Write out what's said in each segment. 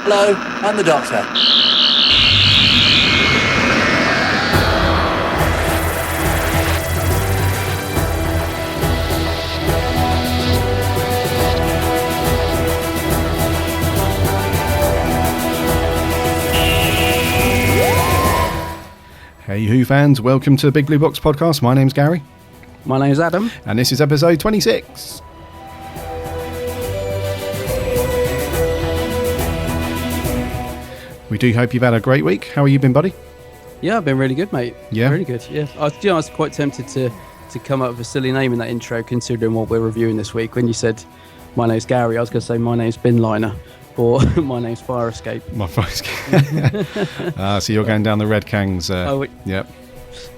Hello, I'm the Doctor. Hey Who fans, welcome to the Big Blue Box podcast. My name's Gary. My name's Adam. And this is episode 26. We do hope you've had a great week. How have you been, buddy? Yeah, I've been really good, mate. Yeah? Really good, yeah. I was quite tempted to come up with a silly name in that intro, considering what we're reviewing this week. When you said, my name's Gary, I was going to say, my name's Bin Liner, or my name's Fire Escape. My Fire Escape. So you're going down the red Kangs. Yep.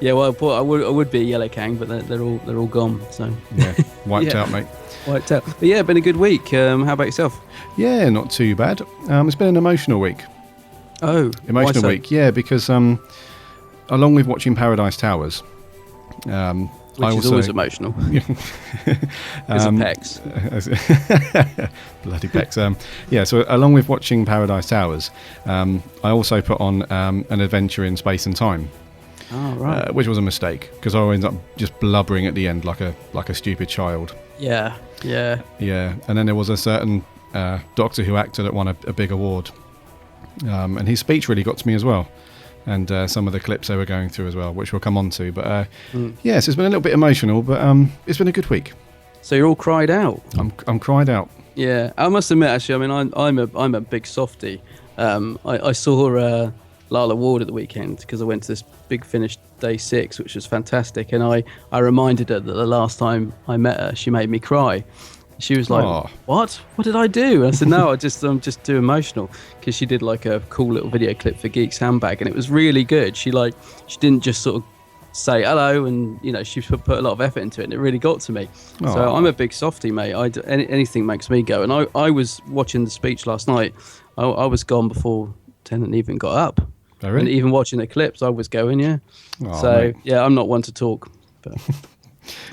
Yeah, well, I would be a yellow Kang, but they're all gone. So yeah, wiped out, mate. Wiped out. But yeah, been a good week. How about yourself? Yeah, not too bad. It's been an emotional week. Oh, emotional week. Yeah, because along with watching Paradise Towers, which I is also, always emotional. Because of Pecs. Bloody Pecs. Yeah, so along with watching Paradise Towers, I also put on an adventure in space and time. Oh, right. Which was a mistake, because I ended up just blubbering at the end like a stupid child. Yeah. And then there was a certain doctor who acted that won a big award. And his speech really got to me as well. And some of the clips they were going through as well, which we'll come on to. But yes, it's been a little bit emotional, but it's been a good week. So you're all cried out? I'm cried out. Yeah, I must admit, actually, I mean, I'm a big softie. I saw Lala Ward at the weekend because I went to this Big Finish Day 6, which was fantastic. And I reminded her that the last time I met her, she made me cry. She was like, What did I do? And I said, no, I'm just too emotional, because she did like a cool little video clip for Geeks Handbag, and it was really good. She didn't just sort of say hello, and she put a lot of effort into it, and it really got to me. Aww. So I'm a big softie, mate. Anything makes me go. And I was watching the speech last night. I was gone before Tennant even got up. Oh, really? And even watching the clips, I was going, yeah. Aww, so, mate. Yeah, I'm not one to talk. But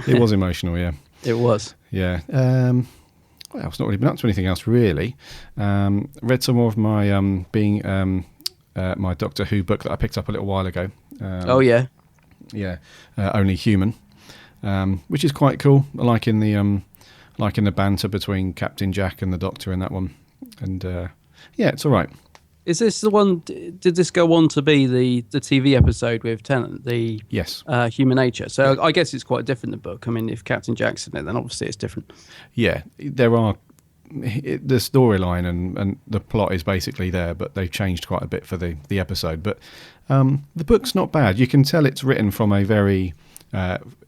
It was emotional, yeah. It was. Yeah. Well, it's not really been up to anything else, really. Read some more of my my Doctor Who book that I picked up a little while ago. Oh, yeah? Yeah. Only Human, which is quite cool. I like in the banter between Captain Jack and the Doctor in that one. And, yeah, it's all right. Is this the one? Did this go on to be the TV episode with Tennant? Yes. Human Nature. So I guess it's quite different, the book. I mean, if Captain Jack's in it, then obviously it's different. Yeah, there are the storyline and the plot is basically there, but they've changed quite a bit for the episode. But the book's not bad. You can tell it's written from a very.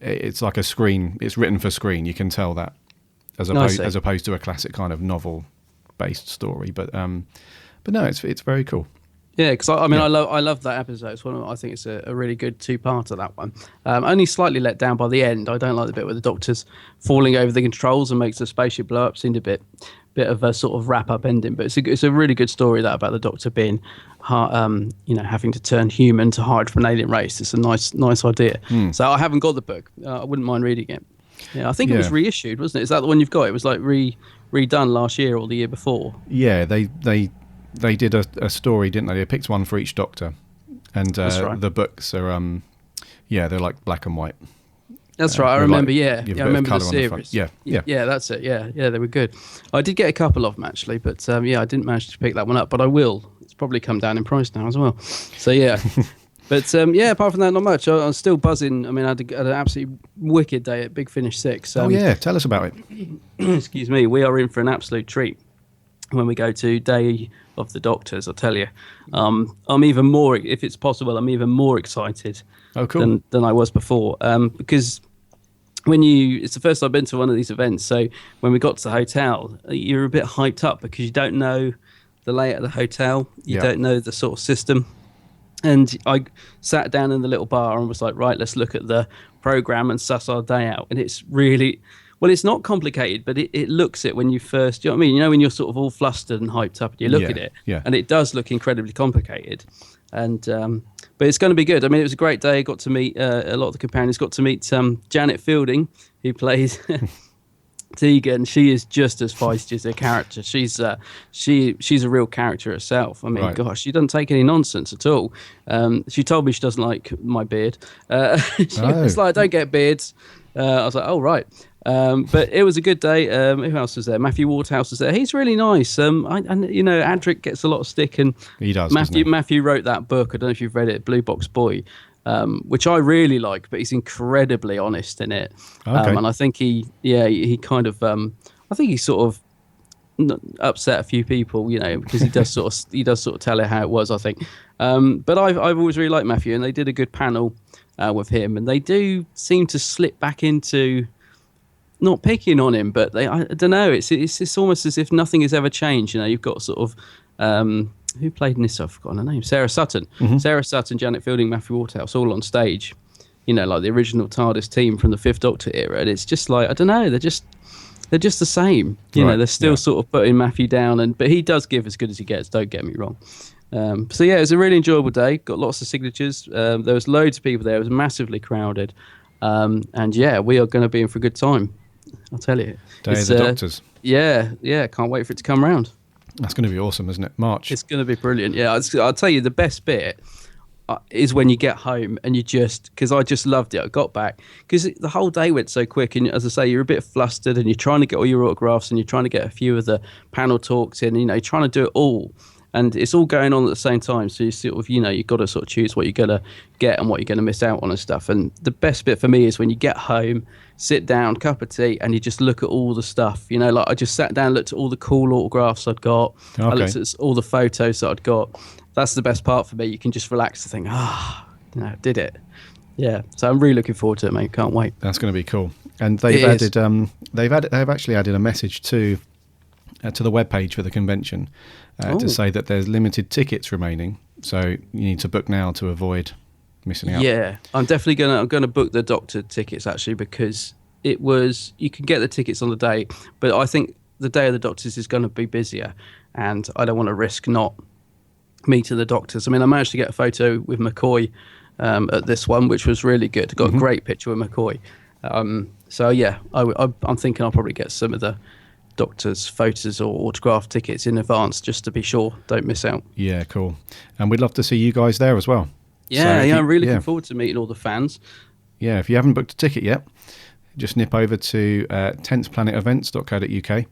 It's like a screen. It's written for screen. You can tell that as opposed to a classic kind of novel based story. But no, it's very cool. Yeah, because I love that episode. It's I think it's a really good two-parter, that one. Only slightly let down by the end. I don't like the bit where the Doctor's falling over the controls and makes the spaceship blow up. Seemed a bit of a sort of wrap-up ending, but it's a really good story, that, about the Doctor being, having to turn human to hide from an alien race. It's a nice idea. So I haven't got the book. I wouldn't mind reading it. Yeah, I think it was reissued, wasn't it? Is that the one you've got? It was like redone last year or the year before. Yeah, they did a story, didn't they? They picked one for each Doctor, and That's right. The books are they're like black and white. That's right. I remember. I remember the series. Yeah, that's it. Yeah, they were good. I did get a couple of them, actually, but I didn't manage to pick that one up. But I will. It's probably come down in price now as well. So yeah. But apart from that, not much. I'm still buzzing. I mean, I had an absolutely wicked day at Big Finish 6. Tell us about it. Excuse me. We are in for an absolute treat when we go to Day of the Doctors, I tell you. I'm even more, if it's possible, I'm even more excited than I was before. Because it's the first time I've been to one of these events. So when we got to the hotel, you're a bit hyped up because you don't know the layout of the hotel. You don't know the sort of system. And I sat down in the little bar and was like, right, let's look at the program and suss our day out. And it's really, well, it's not complicated, but it looks it when you first, you know what I mean? When you're sort of all flustered and hyped up and you look at it, and it does look incredibly complicated. And but it's going to be good. I mean, it was a great day. I got to meet a lot of the companions. Got to meet Janet Fielding, who plays Tegan, she is just as feisty as her character. She's a real character herself. I mean, gosh, she doesn't take any nonsense at all. She told me she doesn't like my beard. It's like, I don't get beards. I was like, oh, right. But it was a good day. Who else was there? Matthew Waterhouse was there. He's really nice. Adric gets a lot of stick, and he does. Matthew wrote that book. I don't know if you've read it, Blue Box Boy, which I really like. But he's incredibly honest in it, and I think he kind of, I think he sort of upset a few people, because he does sort of tell it how it was. I think, but I've always really liked Matthew, and they did a good panel with him, and they do seem to slip back into. Not picking on him, but I don't know. It's almost as if nothing has ever changed. You've got sort of who played in this? I've forgotten her name. Sarah Sutton, Sarah Sutton, Janet Fielding, Matthew Waterhouse, all on stage. Like the original TARDIS team from the Fifth Doctor era, and it's just like I don't know. They're just the same. They're still sort of putting Matthew down, but he does give as good as he gets. Don't get me wrong. So yeah, it was a really enjoyable day. Got lots of signatures. There was loads of people there. It was massively crowded, and yeah, we are going to be in for a good time. I'll tell you. Day of the Doctors. Yeah. Can't wait for it to come round. That's going to be awesome, isn't it? March. It's going to be brilliant. Yeah, I'll tell you, the best bit is when you get home and because I just loved it. I got back because the whole day went so quick, and as I say, you're a bit flustered and you're trying to get all your autographs and you're trying to get a few of the panel talks in. You're trying to do it all. And it's all going on at the same time. So you sort of, you've got to sort of choose what you're going to get and what you're going to miss out on and stuff. And the best bit for me is when you get home, sit down, cup of tea, and you just look at all the stuff. Like I just sat down, looked at all the cool autographs I'd got. Okay. I looked at all the photos that I'd got. That's the best part for me. You can just relax and think, did it. Yeah. So I'm really looking forward to it, mate. Can't wait. That's going to be cool. And they've actually added a message to the webpage for the convention to say that there's limited tickets remaining, so you need to book now to avoid missing out. Yeah, I'm definitely gonna book the Doctor tickets actually, because you can get the tickets on the day, but I think the Day of the Doctors is going to be busier, and I don't want to risk not meeting the Doctors. I mean, I managed to get a photo with McCoy at this one, which was really good. Got a great picture with McCoy. So yeah, I'm thinking I'll probably get some of the Doctor's photos or autograph tickets in advance just to be sure, don't miss out. Yeah, cool. And we'd love to see you guys there as well. Yeah, I'm really looking forward to meeting all the fans. Yeah, if you haven't booked a ticket yet, just nip over to 10thplanetevents.co.uk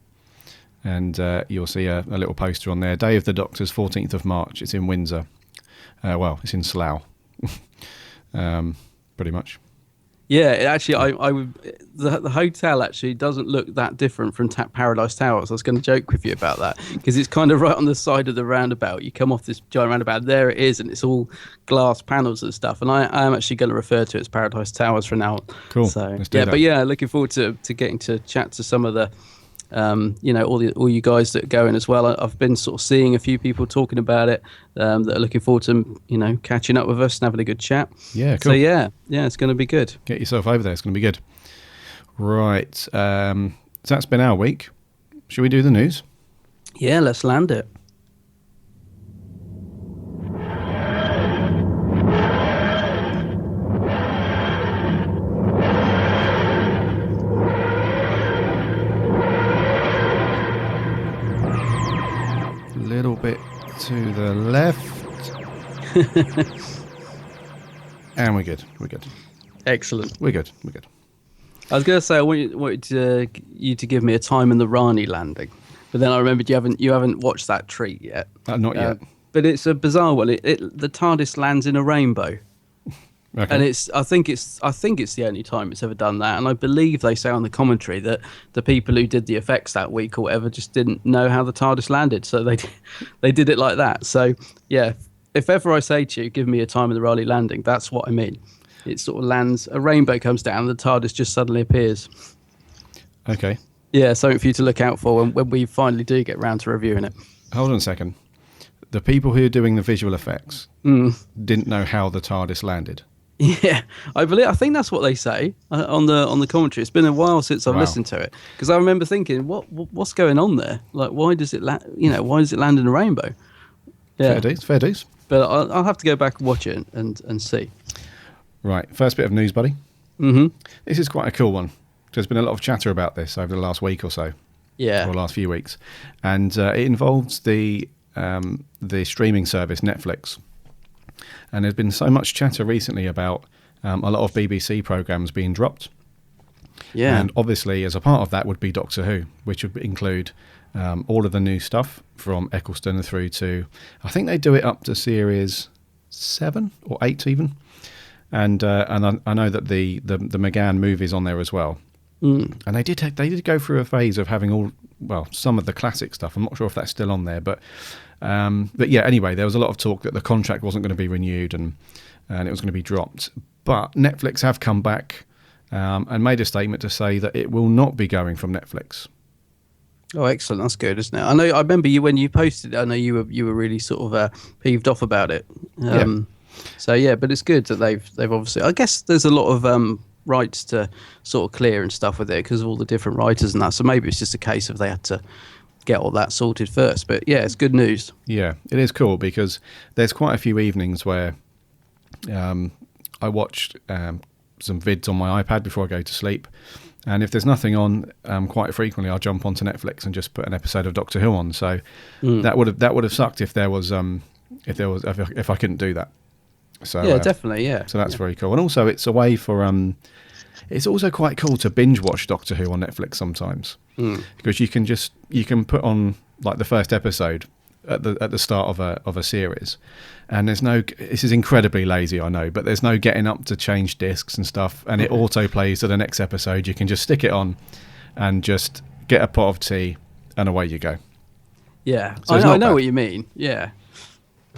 and you'll see a little poster on there. Day of the Doctors, 14th of March. It's in Windsor. It's in Slough. Pretty much. Yeah, actually, the hotel actually doesn't look that different from Paradise Towers. I was going to joke with you about that because it's kind of right on the side of the roundabout. You come off this giant roundabout, there it is, and it's all glass panels and stuff. And I am actually going to refer to it as Paradise Towers from now on. Cool. So looking forward to getting to chat to some of the, all you guys that are going as well. I've been sort of seeing a few people talking about it that are looking forward to, catching up with us and having a good chat. Yeah, cool. So yeah, it's going to be good. Get yourself over there. It's going to be good. Right. So that's been our week. Should we do the news? Yeah, let's land it. Little bit to the left. And we're good. Excellent. We're good. I was going to say I wanted you to give me a time in the Rani landing, but then I remembered you haven't watched that treat yet. Not yet. But it's a bizarre one. The TARDIS lands in a rainbow. Okay. And I think it's the only time it's ever done that, and I believe they say on the commentary that the people who did the effects that week or whatever just didn't know how the TARDIS landed, so they did it like that. So yeah, if ever I say to you, give me a time in the Raleigh landing, that's what I mean. It sort of lands, a rainbow comes down, and the TARDIS just suddenly appears. Okay. Yeah, something for you to look out for when we finally do get round to reviewing it. Hold on a second. The people who are doing the visual effects didn't know how the TARDIS landed. Yeah, I think that's what they say on the commentary. It's been a while since I've listened to it, because I remember thinking, what's going on there? Like, why does it land in a rainbow? Yeah, fair dues. But I'll have to go back and watch it and see. Right, first bit of news, buddy. Mm-hmm. This is quite a cool one. There's been a lot of chatter about this over the last week or so. Yeah. Or last few weeks. And it involves the streaming service Netflix. And there's been so much chatter recently about a lot of BBC programmes being dropped. Yeah. And obviously, as a part of that would be Doctor Who, which would include all of the new stuff from Eccleston through to, I think they do it up to series 7 or 8 even. And I know that the McGann movie's on there as well. And they did go through a phase of having some of the classic stuff. I'm not sure if that's still on there, but yeah. Anyway, there was a lot of talk that the contract wasn't going to be renewed and it was going to be dropped. But Netflix have come back and made a statement to say that it will not be going from Netflix. Oh, excellent! That's good, isn't it? I remember you when you posted it. I know you were really sort of peeved off about it. So yeah, but it's good that they've obviously. I guess there's a lot of rights to sort of clear and stuff with it because of all the different writers and that. So maybe it's just a case of they had to get all that sorted first. But yeah, it's good news. Yeah, it is cool because there's quite a few evenings where I watched some vids on my iPad before I go to sleep. And if there's nothing on, quite frequently I'll jump onto Netflix and just put an episode of Doctor Who on. So that would have sucked if I couldn't do that. So yeah, definitely, yeah. So that's very cool, and also it's a way for it's also quite cool to binge watch Doctor Who on Netflix sometimes because you can put on like the first episode at the start of a series, and this is incredibly lazy, I know, but there's no getting up to change discs and stuff, and it auto plays to the next episode. You can just stick it on and just get a pot of tea and away you go. Yeah, so I know what you mean. Yeah.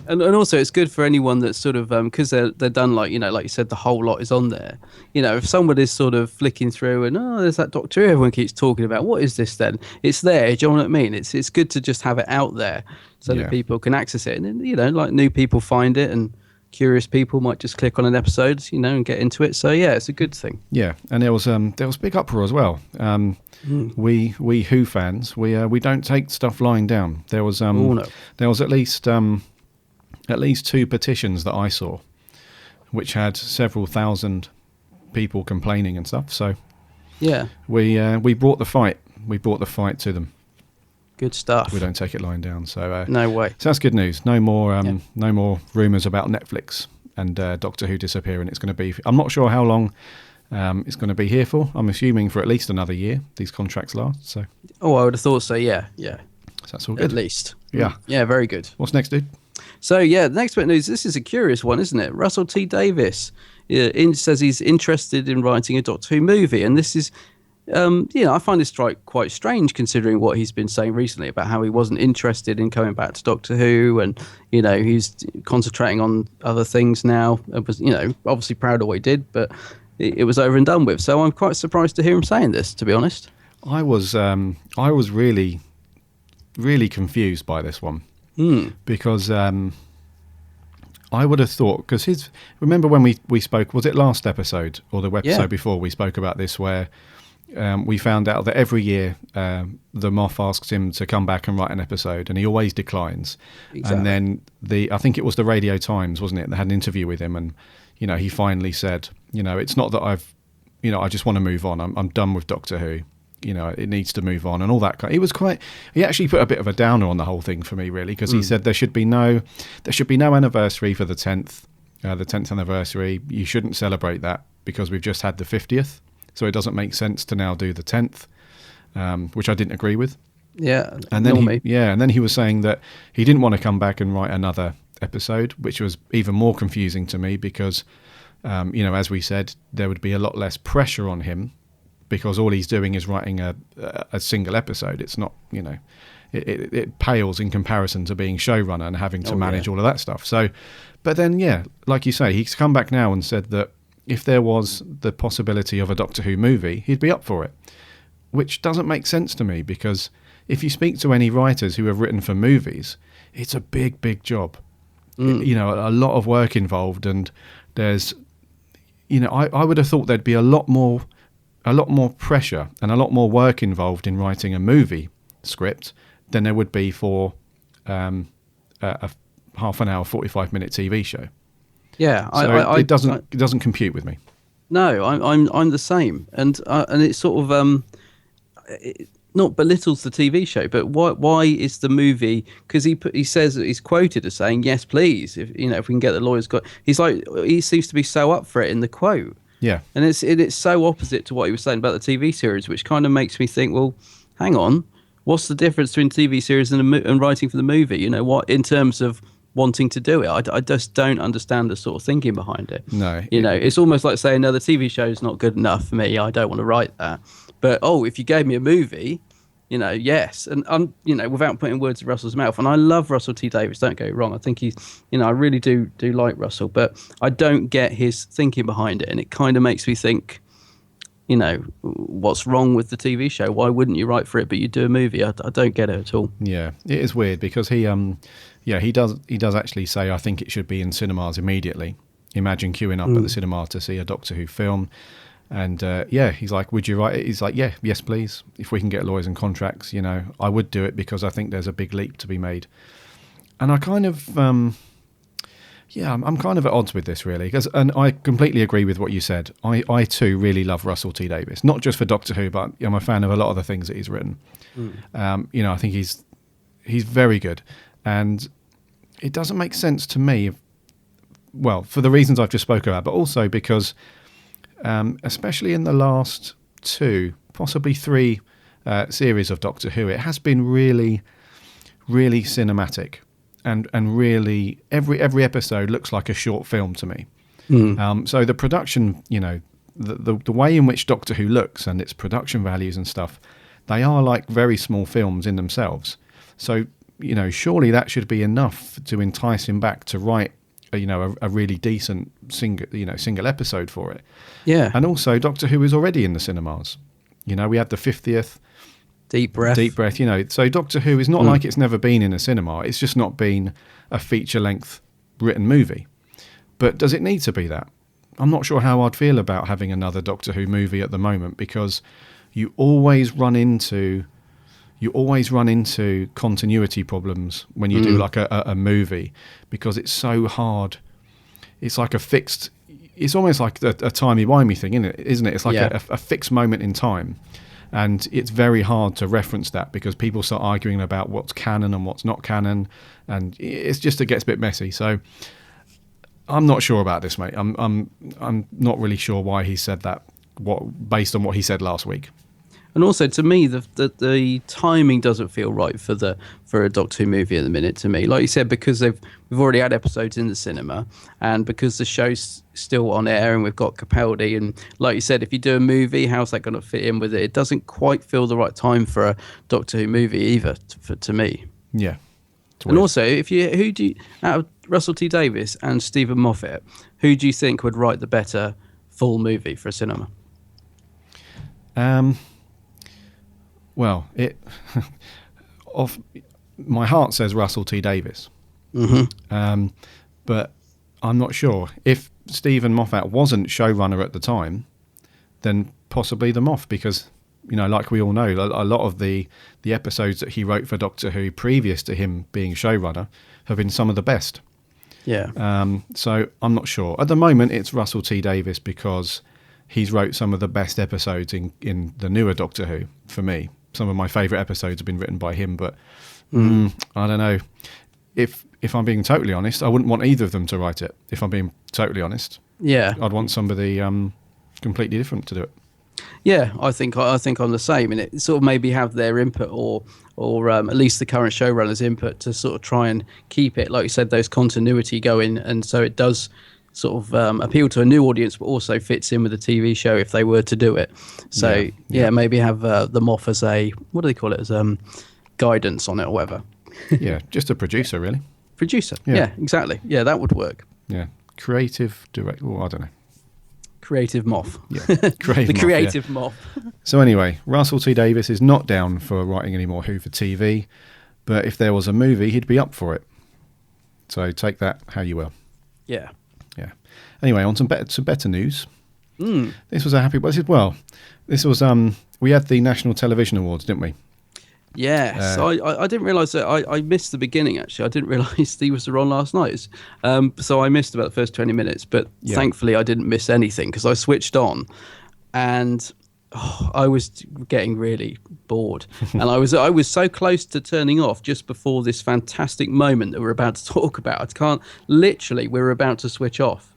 And also it's good for anyone that's sort of because they're done like you said, the whole lot is on there. If someone is sort of flicking through and there's that Doctor Who everyone keeps talking about, what is this then? It's there. Do you know what I mean? It's good to just have it out there so that people can access it, and then like new people find it, and curious people might just click on an episode and get into it. So yeah, it's a good thing. Yeah, and there was big uproar as well. We Who fans, we don't take stuff lying down. There was there was at least 2 petitions that I saw, which had several thousand people complaining and stuff. So yeah, we brought the fight. We brought the fight to them. Good stuff. We don't take it lying down. So no way. So that's good news. No more rumours about Netflix and Doctor Who disappearing. It's going to be. I'm not sure how long it's going to be here for. I'm assuming for at least another year. These contracts last. So. Oh, I would have thought so. Yeah. So that's all good. At least. Yeah. Yeah. Very good. What's next, dude? So, yeah, the next bit of news, this is a curious one, isn't it? Russell T. Davies says he's interested in writing a Doctor Who movie. And this is, I find this quite strange considering what he's been saying recently about how he wasn't interested in coming back to Doctor Who. And, he's concentrating on other things now. It was, obviously proud of what he did, but it was over and done with. So I'm quite surprised to hear him saying this, to be honest. I was really, really confused by this one. Because I would have thought, because remember when we spoke, was it last episode or the episode before we spoke about this, where we found out that every year the Moff asks him to come back and write an episode, and he always declines. Exactly. And then I think it was the Radio Times, wasn't it? They had an interview with him, and he finally said, it's not that I just want to move on. I'm done with Doctor Who. It needs to move on and all that. He actually put a bit of a downer on the whole thing for me, really, because he said there should be no anniversary for the 10th anniversary. You shouldn't celebrate that because we've just had the 50th, so it doesn't make sense to now do the 10th, which I didn't agree with. Yeah, and then he was saying that he didn't want to come back and write another episode, which was even more confusing to me because, as we said, there would be a lot less pressure on him. Because all he's doing is writing a single episode. It's not, it pales in comparison to being showrunner and having to manage all of that stuff. So, but then, like you say, he's come back now and said that if there was the possibility of a Doctor Who movie, he'd be up for it, which doesn't make sense to me because if you speak to any writers who have written for movies, it's a big, big job. A lot of work involved, and there's, I would have thought there'd be a lot more pressure and a lot more work involved in writing a movie script than there would be for a half an hour, 45-minute TV show. Yeah, so it doesn't compute with me. No, I'm the same, and it's sort of it not belittles the TV show, but why is the movie? Because he says that he's quoted as saying yes, please, if we can get the lawyers got. He's like, he seems to be so up for it in the quote. Yeah, and it's so opposite to what he was saying about the TV series, which kind of makes me think, well, hang on, what's the difference between TV series and writing for the movie? What in terms of wanting to do it. I just don't understand the sort of thinking behind it. No. It's almost like saying, no, the TV show is not good enough for me. I don't want to write that. But, if you gave me a movie, yes. And, without putting words in Russell's mouth, and I love Russell T Davies, don't get it wrong. I think he's, I really do like Russell, but I don't get his thinking behind it. And it kind of makes me think, what's wrong with the TV show? Why wouldn't you write for it, but you do a movie? I don't get it at all. Yeah, it is weird because he does actually say, I think it should be in cinemas immediately. Imagine queuing up at the cinema to see a Doctor Who film. And he's like, would you write it? He's like, yes, please. If we can get lawyers and contracts, I would do it because I think there's a big leap to be made. And I kind of, I'm kind of at odds with this really, and I completely agree with what you said. I too really love Russell T Davies, not just for Doctor Who, but I'm a fan of a lot of the things that he's written. I think he's very good, and it doesn't make sense to me. Well, for the reasons I've just spoken about, but also because, especially in the last 2, possibly 3 series of Doctor Who, it has been really, really cinematic. And really, every episode looks like a short film to me. So the production, the way in which Doctor Who looks and its production values and stuff, they are like very small films in themselves. So, surely that should be enough to entice him back to write, a really decent single episode for it. Yeah. And also, Doctor Who is already in the cinemas. We had the 50th. Deep breath. So Doctor Who is not like it's never been in a cinema. It's just not been a feature-length written movie. But does it need to be that? I'm not sure how I'd feel about having another Doctor Who movie at the moment, because you always run into continuity problems when you do like a movie, because it's so hard. It's like it's almost like a timey-wimey thing, isn't it? It's like a fixed moment in time. And it's very hard to reference that because people start arguing about what's canon and what's not canon, and it gets a bit messy. So I'm not sure about this, mate. I'm not really sure why he said that. Based on what he said last week. And also, to me, the timing doesn't feel right for a Doctor Who movie at the minute. To me, like you said, because we've already had episodes in the cinema, and because the show's still on air, and we've got Capaldi, and like you said, if you do a movie, how's that going to fit in with it? It doesn't quite feel the right time for a Doctor Who movie either, to me. Yeah. And also, out of Russell T Davies and Stephen Moffat, who do you think would write the better full movie for a cinema? Well, my heart says Russell T Davies, but I'm not sure. If Stephen Moffat wasn't showrunner at the time, then possibly the Moff, because like we all know, a lot of the episodes that he wrote for Doctor Who previous to him being showrunner have been some of the best. Yeah. So I'm not sure. At the moment, it's Russell T Davies because he's wrote some of the best episodes in the newer Doctor Who for me. Some of my favourite episodes have been written by him, but I don't know. If I'm being totally honest, I wouldn't want either of them to write it. If I'm being totally honest, I'd want somebody completely different to do it. Yeah, I think I'm the same, and it sort of maybe have their input, or at least the current showrunner's input, to sort of try and keep it, like you said, those continuity going, and so it does sort of appeal to a new audience, but also fits in with the TV show if they were to do it. So maybe have the Moff as what do they call it, as guidance on it or whatever. Yeah, just a producer, really. Producer. Yeah, exactly. Yeah, that would work. Yeah, creative director. Well, I don't know. Creative Moff. Yeah, the creative Moff. So anyway, Russell T Davies is not down for writing any more Who for TV, but if there was a movie, he'd be up for it. So take that how you will. Yeah. Yeah. Anyway, on some better news. This was a happy. Well, this was we had the National Television Awards, didn't we? Yes, I didn't realise that. I missed the beginning, actually. I didn't realise he was on last night. So I missed about the first 20 minutes, but thankfully I didn't miss anything because I switched on and I was getting really bored. And I was so close to turning off just before this fantastic moment that we're about to talk about. We're about to switch off.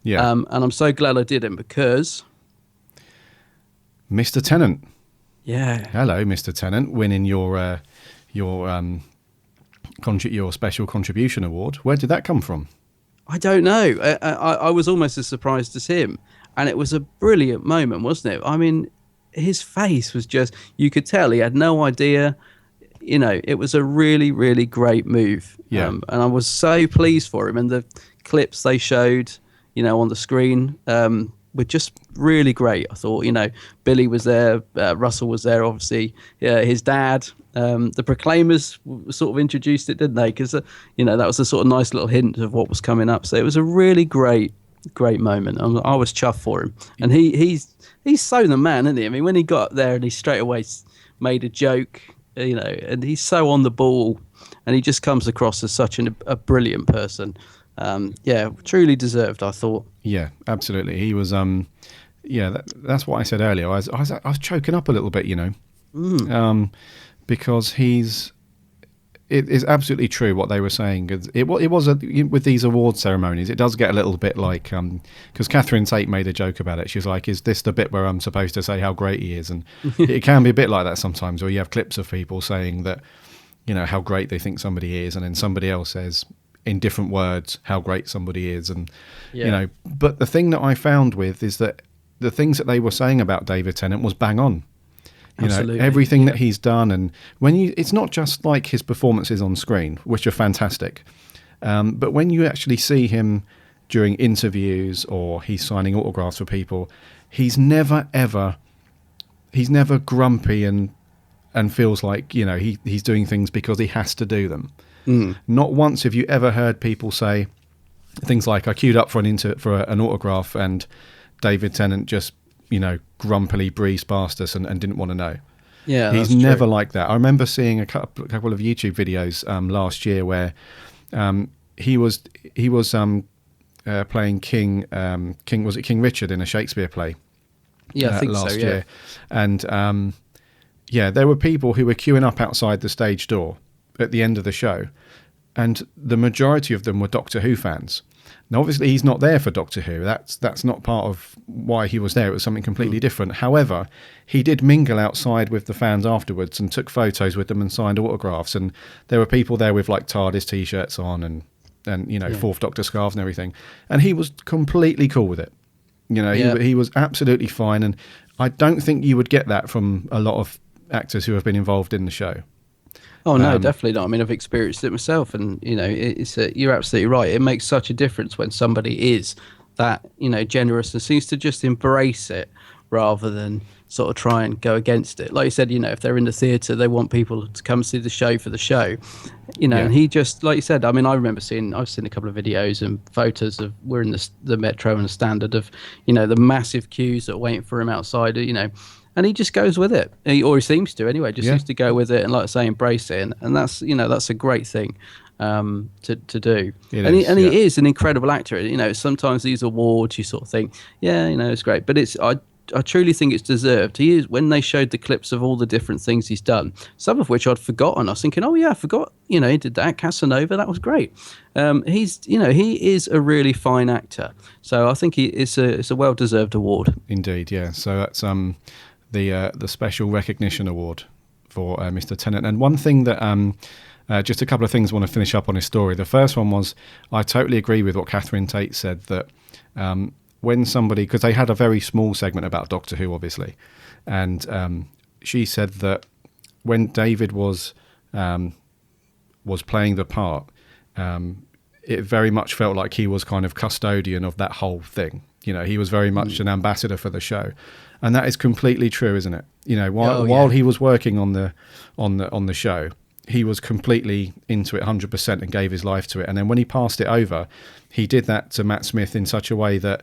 Yeah. And I'm so glad I didn't because... Mr. Tennant. Yeah. Hello, Mr. Tennant, winning your special contribution award. Where did that come from? I don't know. I was almost as surprised as him, and it was a brilliant moment, wasn't it? I mean, his face was just, you could tell he had no idea. You know, it was a really, really great move. Yeah. And I was so pleased for him, and the clips they showed, you know, on the screen, were just really great. I thought, you know, Billy was there, Russell was there, obviously, his dad. The Proclaimers sort of introduced it, didn't they? Because, you know, that was a sort of nice little hint of what was coming up. So it was a really great moment. I was chuffed for him. And he's so the man, isn't he? I mean, when he got up there and he straight away made a joke, you know, and he's so on the ball and he just comes across as such a brilliant person. Truly deserved, I thought. Yeah, absolutely. He was, that's what I said earlier. I was choking up a little bit, you know, because it is absolutely true what they were saying. It was with these award ceremonies, it does get a little bit like, because Catherine Tate made a joke about it. She was like, is this the bit where I'm supposed to say how great he is? And it can be a bit like that sometimes, where you have clips of people saying that, you know, how great they think somebody is, and then somebody else says in different words how great somebody is. And you know, but the thing that I found is that the things that they were saying about David Tennant was bang on. You know, everything that he's done, and it's not just like his performances on screen, which are fantastic, but when you actually see him during interviews or he's signing autographs for people, he's never grumpy and feels like, you know, he's doing things because he has to do them. Not once have you ever heard people say things like, I queued up for an autograph and David Tennant just, you know, grumpily breezed past us and didn't want to know. Yeah, he's never like that. I remember seeing a couple of YouTube videos last year where he was playing King. Was it King Richard in a Shakespeare play? Yeah, I think last so. Yeah. year, and there were people who were queuing up outside the stage door at the end of the show, and the majority of them were Doctor Who fans. Now, obviously, he's not there for Doctor Who. That's not part of why he was there. It was something completely different. However, he did mingle outside with the fans afterwards and took photos with them and signed autographs. And there were people there with like TARDIS T-shirts on and you know, Fourth Doctor scarves and everything. And he was completely cool with it. You know, he was absolutely fine. And I don't think you would get that from a lot of actors who have been involved in the show. Oh no, definitely not. I mean, I've experienced it myself, and you know, you're absolutely right. It makes such a difference when somebody is that, you know, generous and seems to just embrace it rather than sort of try and go against it. Like you said, you know, if they're in the theatre, they want people to come see the show for the show, you know. And he just, like you said, I mean, I've seen a couple of videos and photos of we're in the Metro and the Standard of, you know, the massive queues that are waiting for him outside, you know. And he just goes with it. Or he seems to anyway, seems to go with it and, like I say, embrace it. And that's, you know, that's a great thing to do. He is an incredible actor. You know, sometimes these awards you sort of think, yeah, you know, it's great. But I truly think it's deserved. He is, when they showed the clips of all the different things he's done, some of which I'd forgotten. I was thinking, oh yeah, I forgot, you know, he did that, Casanova, that was great. He is a really fine actor. So I think it's a well-deserved award. Indeed, yeah. So that's the Special Recognition Award for Mr. Tennant. And one thing that, just a couple of things I want to finish up on his story. The first one was, I totally agree with what Catherine Tate said, that when somebody, because they had a very small segment about Doctor Who, obviously, and she said that when David was playing the part, it very much felt like he was kind of custodian of that whole thing. You know, he was very much an ambassador for the show. And that is completely true, isn't it? You know, while he was working on the show, he was completely into it 100% and gave his life to it. And then when he passed it over, he did that to Matt Smith in such a way that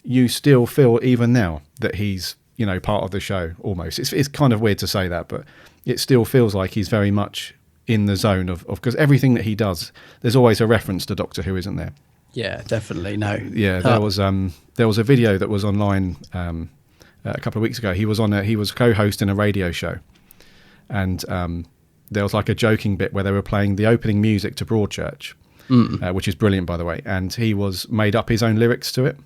you still feel even now that he's, you know, part of the show almost. It's kind of weird to say that, but it still feels like he's very much in the zone of because everything that he does, there's always a reference to Doctor Who, isn't there? Yeah, definitely. No. Yeah, there was a video that was online a couple of weeks ago. He was co-hosting a radio show, and there was like a joking bit where they were playing the opening music to Broadchurch, which is brilliant, by the way. And he was made up his own lyrics to it.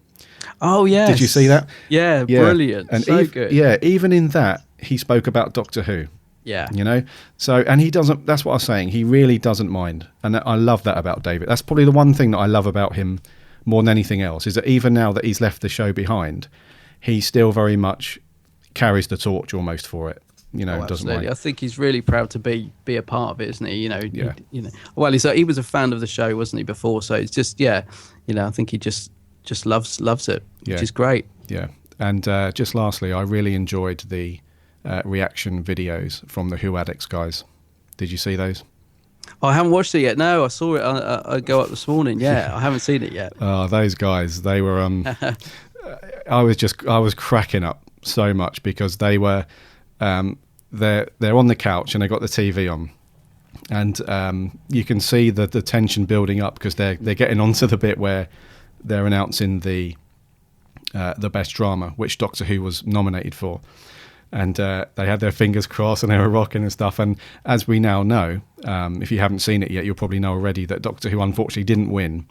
Oh yeah, did you see that? Yeah, brilliant. And so good. Yeah, even in that, he spoke about Doctor Who. Yeah, you know. So, and he doesn't. That's what I was saying. He really doesn't mind, and I love that about David. That's probably the one thing that I love about him more than anything else, is that even now that he's left the show behind, he still very much carries the torch almost for it. You know, doesn't mind. I think he's really proud to be a part of it, isn't he? You know, yeah. Well, he was a fan of the show, wasn't he, before? So it's just, I think he just loves it, which is great. Yeah, and just lastly, I really enjoyed the reaction videos from the Who Addicts guys. Did you see those? I haven't watched it yet. No, I saw it. I go up this morning. Yeah, I haven't seen it yet. Oh, those guys! They were. I was cracking up so much because they were. They're on the couch and they got the TV on, and you can see the tension building up because they're getting onto the bit where they're announcing the best drama, which Doctor Who was nominated for. And they had their fingers crossed and they were rocking and stuff. And as we now know, if you haven't seen it yet, you'll probably know already that Doctor Who unfortunately didn't win.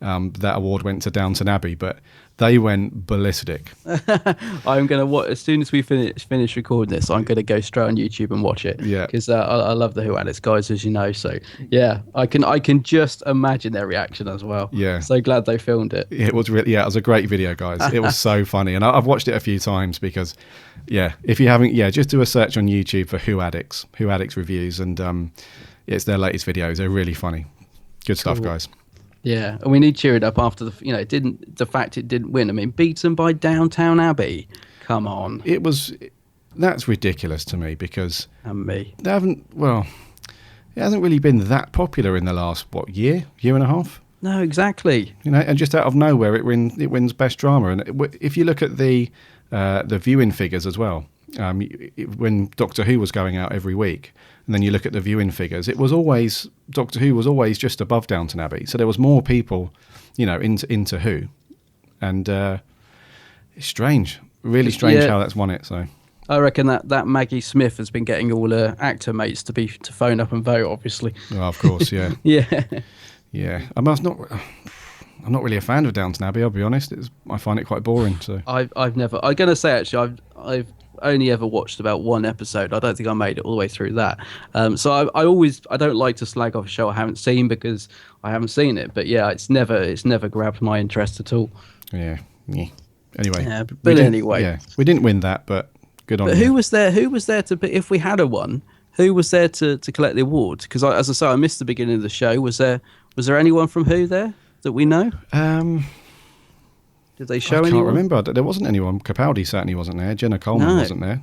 That award went to Downton Abbey, but they went ballistic. I'm going to watch as soon as we finish recording this. I'm going to go straight on YouTube and watch it. Yeah, because I love the Who Addicts guys, as you know. So yeah, I can just imagine their reaction as well. Yeah, so glad they filmed it. It was really, it was a great video, guys. It was so funny, and I've watched it a few times because, if you haven't, just do a search on YouTube for Who Addicts reviews, and it's their latest videos. They're really funny. Good stuff, guys. Yeah, and we need cheering up after the fact it didn't win. I mean, beaten by Downton Abbey. Come on. That's ridiculous to me because they haven't. Well, it hasn't really been that popular in the last year and a half. No, exactly. And just out of nowhere, it wins best drama. And if you look at the viewing figures as well, when Doctor Who was going out every week. And then you look at the viewing figures, Doctor Who was always just above Downton Abbey. So there was more people, into Who. And it's strange, really strange how that's won it. So I reckon that Maggie Smith has been getting all her actor mates to phone up and vote, obviously. Oh, of course, yeah. Yeah. I'm not really a fan of Downton Abbey, I'll be honest. I find it quite boring. So I'm going to say, actually, I've only ever watched about one episode. I don't think I made it all the way through that. So I don't like to slag off a show I haven't seen because I haven't seen it. But yeah, it's never grabbed my interest at all. Yeah. Anyway. Yeah, but anyway. Yeah, we didn't win that, but good on you. But who was there to be, if we had a one, who was there to collect the award? Because as I say, I missed the beginning of the show. Was there anyone from Who there that we know? Did they show anyone? I can't remember. There wasn't anyone. Capaldi certainly wasn't there. Jenna Coleman wasn't there.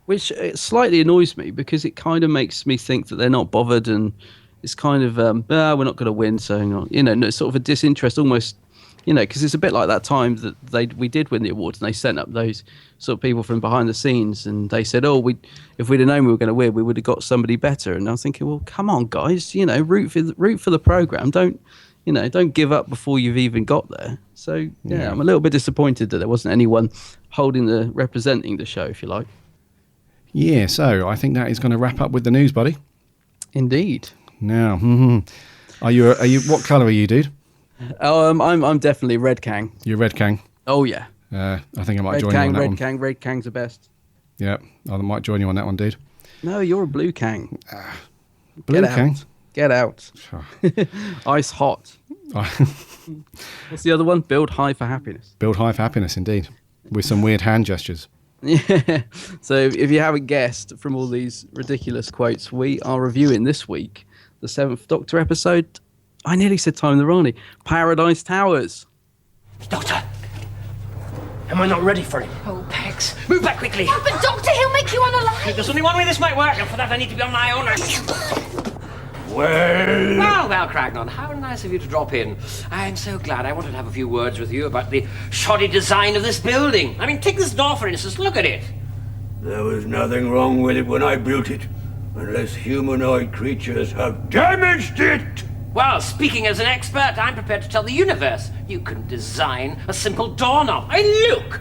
Which slightly annoys me because it kind of makes me think that they're not bothered, and it's kind of we're not going to win, so sort of a disinterest almost. Because it's a bit like that time that we did win the awards and they sent up those sort of people from behind the scenes and they said, if we'd have known we were going to win, we would have got somebody better. And I was thinking, well, come on, guys, root for the program. Don't give up before you've even got there. So I'm a little bit disappointed that there wasn't anyone representing the show, if you like. Yeah, so I think that is going to wrap up with the news, buddy. Indeed. Now, are you? What colour are you, dude? I'm definitely Red Kang. You're Red Kang? Oh yeah. I think I might join you on that one. Red Kang's the best. Yeah, I might join you on that one, dude. No, you're a Blue Kang. Blue Kang? Get out. Ice hot. What's the other one? Build high for happiness. Build high for happiness, indeed. With some weird hand gestures. Yeah. So if you haven't guessed from all these ridiculous quotes, we are reviewing this week the 7th Doctor episode. I nearly said Time the Rani. Paradise Towers. Doctor, am I not ready for him? Oh, Pegs. Move back quickly. No, but Doctor, he'll make you unalive. There's only one way this might work, and for that I need to be on my own. Well, Cragnon, how nice of you to drop in. I'm so glad. I wanted to have a few words with you about the shoddy design of this building. I mean, take this door, for instance. Look at it. There was nothing wrong with it when I built it, unless humanoid creatures have damaged it! Well, speaking as an expert, I'm prepared to tell the universe. You can design a simple doorknob. I look!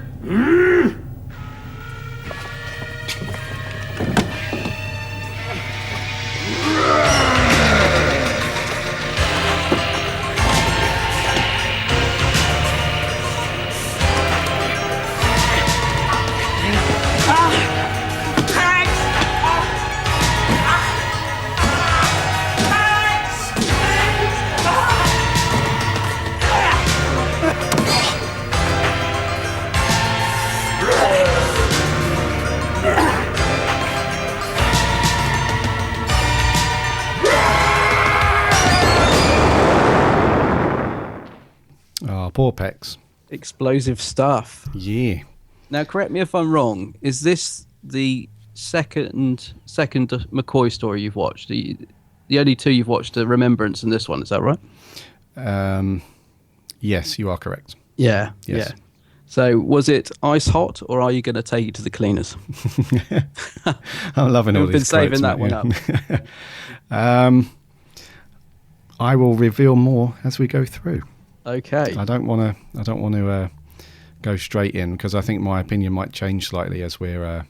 Poor Pex. Explosive stuff. Yeah. Now, correct me if I'm wrong. Is this the second McCoy story you've watched? The only two you've watched are Remembrance and this one. Is that right? Yes, you are correct. Yeah. Yes. Yeah. So, was it ice hot, or are you going to take it to the cleaners? I'm loving all We've these been saving quotes, that mate, one up. I will reveal more as we go through. Okay. I don't want to go straight in because I think my opinion might change slightly as we're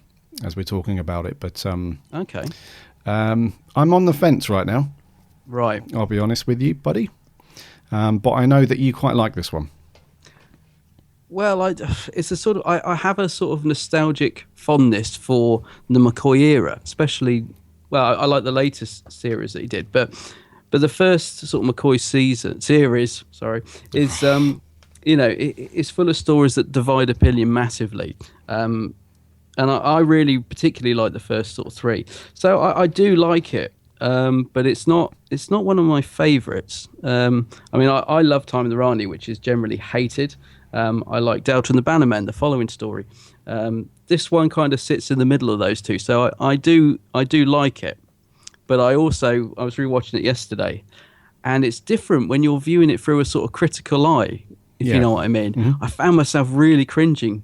talking about it. But okay. I'm on the fence right now. Right. I'll be honest with you, buddy. But I know that you quite like this one. Well, it's a sort of I have a sort of nostalgic fondness for the McCoy era, especially. Well, I like the latest series that he did, but the first sort of McCoy series, is it's full of stories that divide opinion massively, and I really particularly like the first sort of three. So I do like it, but it's not one of my favourites. I mean, I love Time of the Rani, which is generally hated. I like Delta and the Bannermen, the following story. This one kind of sits in the middle of those two, so I do like it. But I was rewatching it yesterday, and it's different when you're viewing it through a sort of critical eye, if you know what I mean. Mm-hmm. I found myself really cringing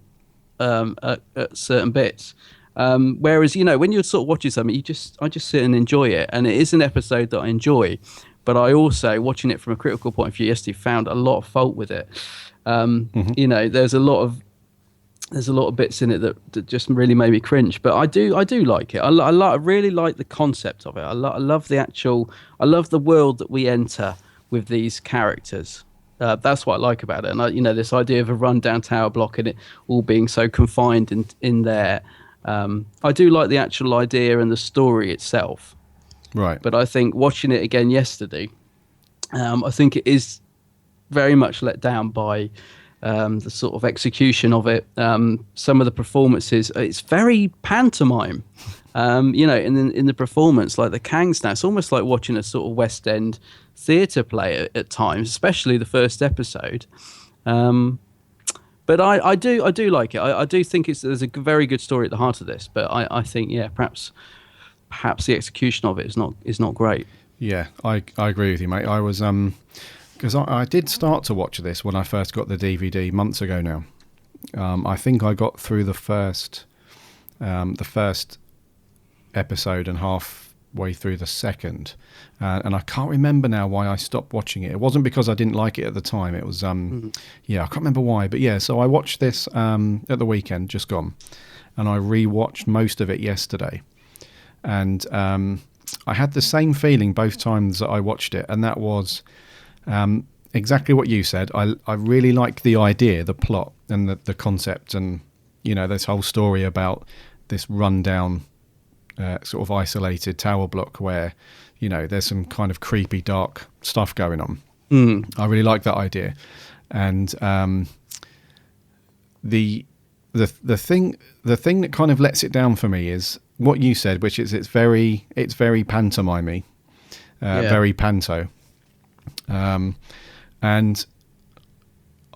at certain bits. Whereas, when you're sort of watching something, I just sit and enjoy it. And it is an episode that I enjoy, but I also, watching it from a critical point of view yesterday, found a lot of fault with it. There's a lot of bits in it that just really made me cringe, but I do like it. I really like the concept of it. I love the world that we enter with these characters. That's what I like about it. And this idea of a rundown tower block and it all being so confined in there. I do like the actual idea and the story itself. Right. But I think watching it again yesterday, I think it is very much let down by the sort of execution of it. Some of the performances, it's very pantomime. In the performance, like the Kang's now, it's almost like watching a sort of West End theatre play at times, especially the first episode. But I do like it. I do think there's a very good story at the heart of this. But I think perhaps the execution of it is not great. Yeah, I agree with you, mate. I was because I did start to watch this when I first got the DVD months ago now. I think I got through the first episode and halfway through the second, and I can't remember now why I stopped watching it. It wasn't because I didn't like it at the time. It was I can't remember why, but yeah. So I watched this at the weekend, just gone, and I rewatched most of it yesterday, and I had the same feeling both times that I watched it, and that was exactly what you said. I really like the idea, the plot, and the concept, and this whole story about this rundown sort of isolated tower block where there's some kind of creepy dark stuff going on. I really like that idea, and the thing that kind of lets it down for me is what you said, which is it's very pantomimey, very panto. And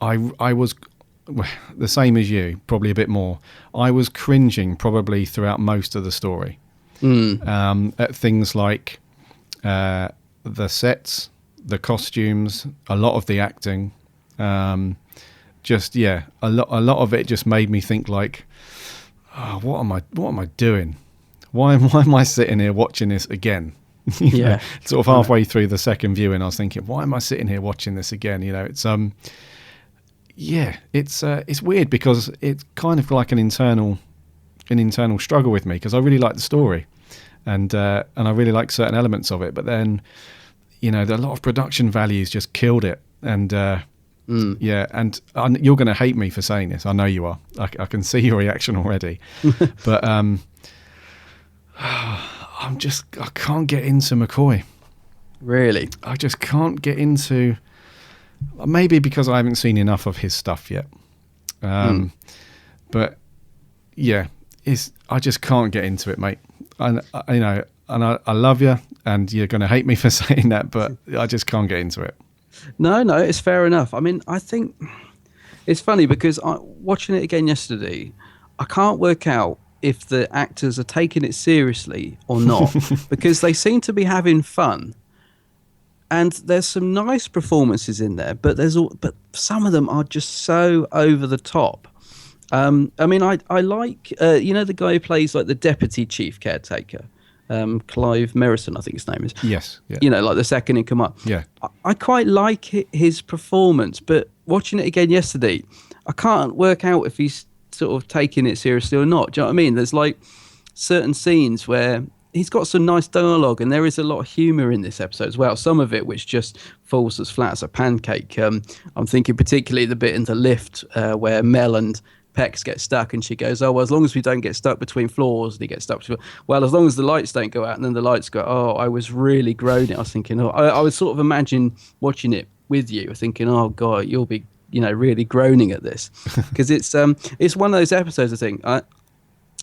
I was the same as you, probably a bit more. I was cringing probably throughout most of the story at things like the sets, the costumes, a lot of the acting. A lot of it just made me think like, what am I doing? Why am I sitting here watching this again? Sort of halfway through the second viewing, I was thinking, why am I sitting here watching this again? It's it's weird because it's kind of like an internal struggle with me, because I really like the story, and I really like certain elements of it, but then a lot of production values just killed it, and and you're going to hate me for saying this. I know you are. I can see your reaction already, but I can't get into McCoy. Really? I just can't get into. Maybe because I haven't seen enough of his stuff yet. But yeah, I just can't get into it, mate. And I love you, and you're going to hate me for saying that, but I just can't get into it. No, it's fair enough. I mean, I think it's funny because watching it again yesterday, I can't work out if the actors are taking it seriously or not, because they seem to be having fun. And there's some nice performances in there, but but some of them are just so over the top. I mean, I like the guy who plays like the deputy chief caretaker, Clive Merrison, I think his name is. Yes. Yeah. Like the second in command. Yeah. I quite like his performance, but watching it again yesterday, I can't work out if he's sort of taking it seriously or not. Do you know what I mean? There's like certain scenes where he's got some nice dialogue, and there is a lot of humour in this episode as well. Some of it which just falls as flat as a pancake. I'm thinking particularly the bit in the lift where Mel and Pex get stuck, and she goes, "Oh, well, as long as we don't get stuck between floors," and he gets stuck between. Well, as long as the lights don't go out, and then the lights go. Oh, I was really groaning. I was thinking, I was sort of imagine watching it with you, thinking, oh God, you'll be really groaning at this, because it's one of those episodes. I think.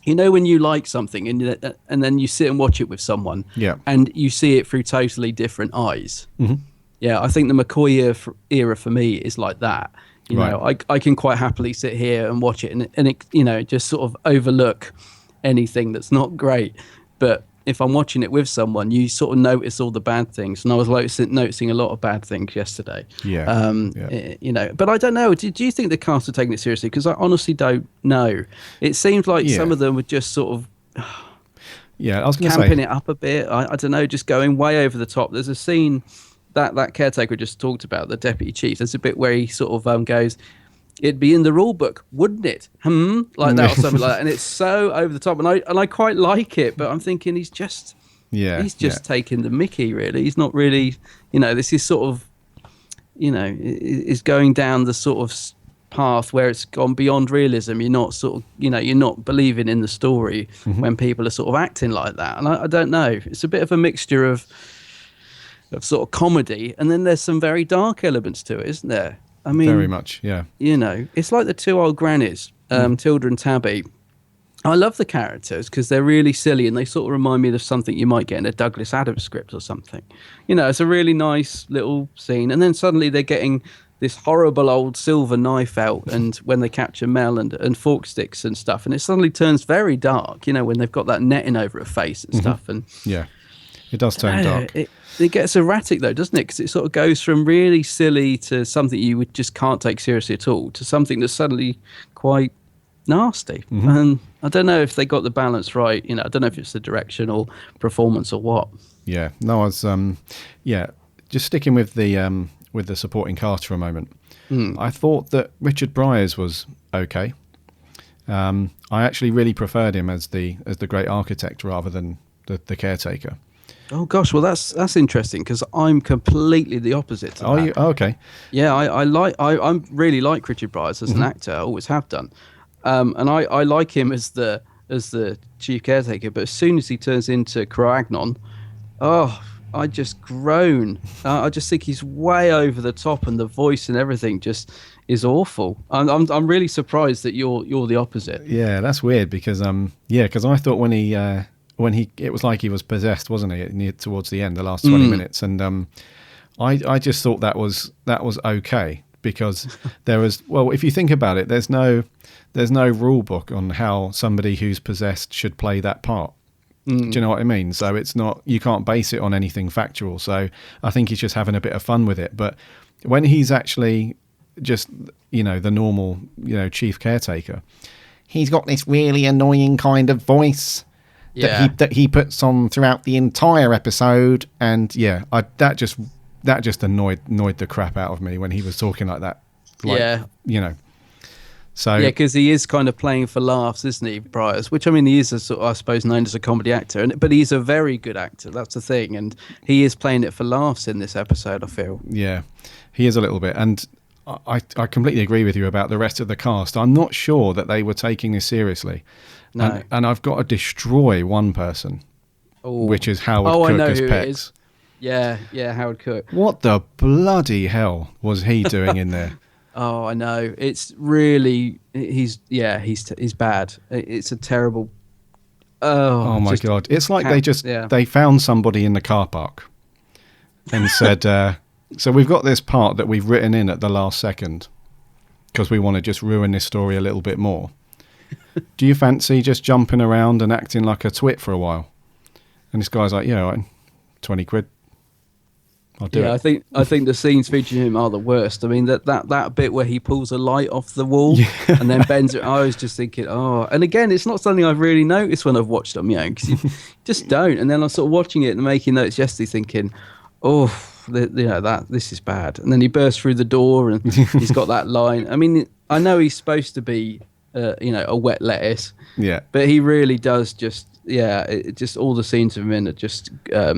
When you like something and then you sit and watch it with someone, and you see it through totally different eyes. Mm-hmm. Yeah, I think the McCoy era for me is like that. I can quite happily sit here and watch it, and it just sort of overlook anything that's not great. But if I'm watching it with someone, you sort of notice all the bad things, and I was noticing a lot of bad things yesterday. But I don't know. Do you think the cast are taking it seriously? Because I honestly don't know. It seems like some of them were just sort of I was going to camping say it up a bit. I don't know, just going way over the top. There's a scene that caretaker just talked about, the deputy chief. There's a bit where he sort of goes, "It'd be in the rule book, wouldn't it?" Like that or something like that. And it's so over the top, and I quite like it, but I'm thinking he's just taking the mickey, really. He's not really, this is sort of, is going down the sort of path where it's gone beyond realism. You're not sort of, you're not believing in the story when people are sort of acting like that. And I don't know. It's a bit of a mixture of sort of comedy, and then there's some very dark elements to it, isn't there? I mean, very much, yeah. It's like the two old grannies, Tilda and Tabby. I love the characters because they're really silly, and they sort of remind me of something you might get in a Douglas Adams script or something. It's a really nice little scene, and then suddenly they're getting this horrible old silver knife out, and when they capture Mel and fork sticks and stuff, and it suddenly turns very dark, when they've got that netting over her face and stuff. And yeah, it does turn dark. It gets erratic though, doesn't it? Because it sort of goes from really silly to something you just can't take seriously at all, to something that's suddenly quite nasty. And I don't know if they got the balance right. I don't know if it's the direction or performance or what. Yeah, no, I was just sticking with the supporting cast for a moment. I thought that Richard Briers was okay. I actually really preferred him as the great architect rather than the caretaker. Oh gosh, well that's interesting, because I'm completely the opposite to that. You? Oh, okay. Yeah, I really like Richard Briers as an actor. I always have done, and I like him as the chief caretaker. But as soon as he turns into Croagnon, I just groan. I just think he's way over the top, and the voice and everything just is awful. I'm really surprised that you're the opposite. Yeah, that's weird, because because I thought when he it was like he was possessed, wasn't he, towards the end, the last 20 minutes, and I just thought that was okay, because there was, well, if you think about it, there's no rule book on how somebody who's possessed should play that part. Do you know what I mean? So it's not, you can't base it on anything factual. So I think he's just having a bit of fun with it. But when he's actually just, the normal, chief caretaker, he's got this really annoying kind of voice that he puts on throughout the entire episode, and that just annoyed the crap out of me when he was talking like that. So because he is kind of playing for laughs, isn't he, Briars? Which, I mean, he is, I suppose, known as a comedy actor, but he's a very good actor. That's the thing, and he is playing it for laughs in this episode, I feel. Yeah, he is a little bit, and I completely agree with you about the rest of the cast. I'm not sure that they were taking this seriously. No. And I've got to destroy one person, which is Howard Cook I know as who Pex. it is. Yeah, Howard Cook. What the bloody hell was he doing in there? Oh, I know. It's really he's bad. It's a terrible. Oh my God! It's like they found somebody in the car park and said, "So we've got this part that we've written in at the last second because we want to just ruin this story a little bit more. Do you fancy just jumping around and acting like a twit for a while?" And this guy's like, "Yeah, £20. I'll do it." I think the scenes featuring him are the worst. I mean, that bit where he pulls a light off the wall and then bends it. I was just thinking, and again, it's not something I've really noticed when I've watched them, because you just don't. And then I'm sort of watching it and making notes yesterday, thinking, this is bad. And then he bursts through the door and he's got that line. I mean, I know he's supposed to be, a wet lettuce. Yeah. But he really does just. It just all the scenes of him in are just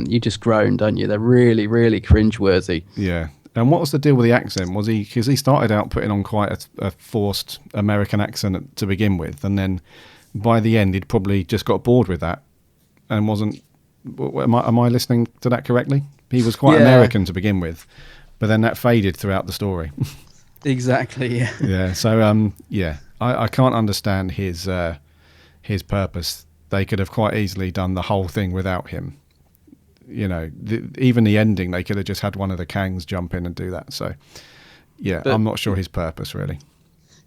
you just groan, don't you? They're really, really cringeworthy. Yeah. And what was the deal with the accent? Was he because he started out putting on quite a forced American accent to begin with, and then by the end he'd probably just got bored with that and wasn't. Am I listening to that correctly? He was quite American to begin with, but then that faded throughout the story. Exactly. Yeah. Yeah. So I can't understand his purpose. They could have quite easily done the whole thing without him. Even the ending, they could have just had one of the Kangs jump in and do that. So, I'm not sure his purpose, really.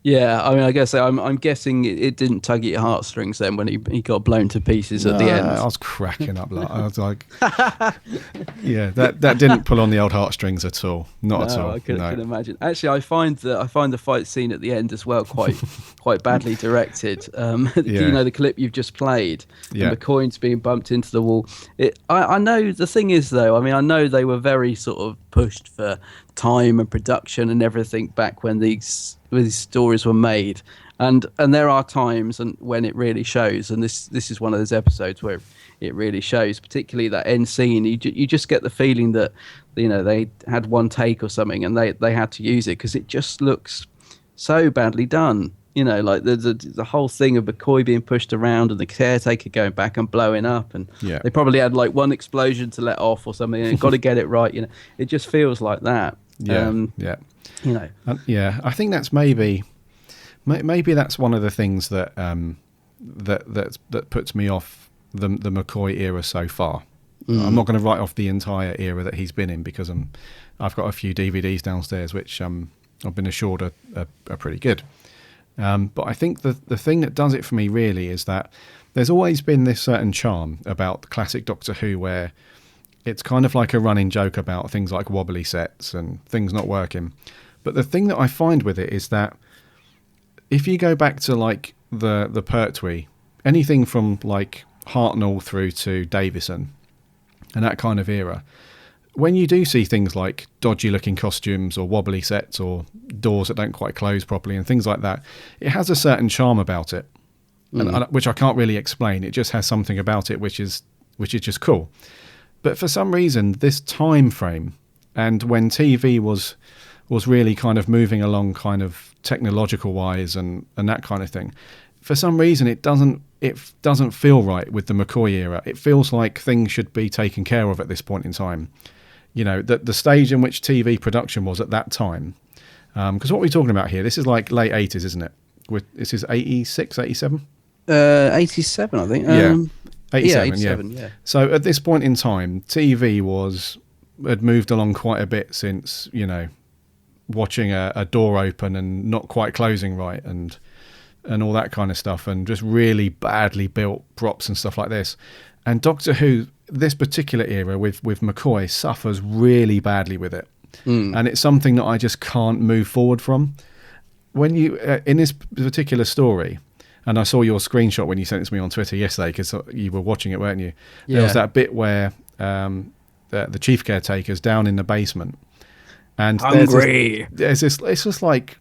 Yeah, I mean, I guess I'm guessing it didn't tug at your heartstrings then when he got blown to pieces at the end. I was cracking up. I was like, that didn't pull on the old heartstrings at all. Not at all. I can imagine. Actually, I find the fight scene at the end as well quite badly directed. The clip you've just played, and McCoy's being bumped into the wall. I know the thing is though. I mean, I know they were very sort of pushed for time and production and everything back when these stories were made, and there are times and when it really shows, and this is one of those episodes where it really shows, particularly that end scene. You just get the feeling that they had one take or something and they had to use it because it just looks so badly done. Like the whole thing of McCoy being pushed around and the caretaker going back and blowing up, and they probably had like one explosion to let off or something, and got to get it right. It just feels like that. I think that's maybe that's one of the things that that puts me off the McCoy era so far. I'm not going to write off the entire era that he's been in because I've got a few DVDs downstairs which I've been assured are pretty good. But I think the thing that does it for me really is that there's always been this certain charm about the classic Doctor Who where it's kind of like a running joke about things like wobbly sets and things not working. But the thing that I find with it is that if you go back to like the Pertwee, anything from like Hartnell through to Davison and that kind of era, when you do see things like dodgy looking costumes or wobbly sets or doors that don't quite close properly and things like that, it has a certain charm about it, and which I can't really explain. It just has something about it which is just cool. But for some reason, this time frame, and when TV was really kind of moving along kind of technological wise and that kind of thing, for some reason it doesn't feel right with the McCoy era. It feels like things should be taken care of at this point in time. The stage in which TV production was at that time. Because what we're talking about here, this is like late 80s, isn't it? This is 86, 87? 87, I think. 87, yeah. So at this point in time, TV had moved along quite a bit since, watching a door open and not quite closing right and all that kind of stuff, and just really badly built props and stuff like this. And Doctor Who, this particular era with McCoy, suffers really badly with it. And it's something that I just can't move forward from. When you in this particular story, And I saw your screenshot when you sent it to me on Twitter yesterday, because you were watching it, weren't you? Yeah. There was that bit where the chief caretaker's down in the basement, and hungry. There's this. It's just like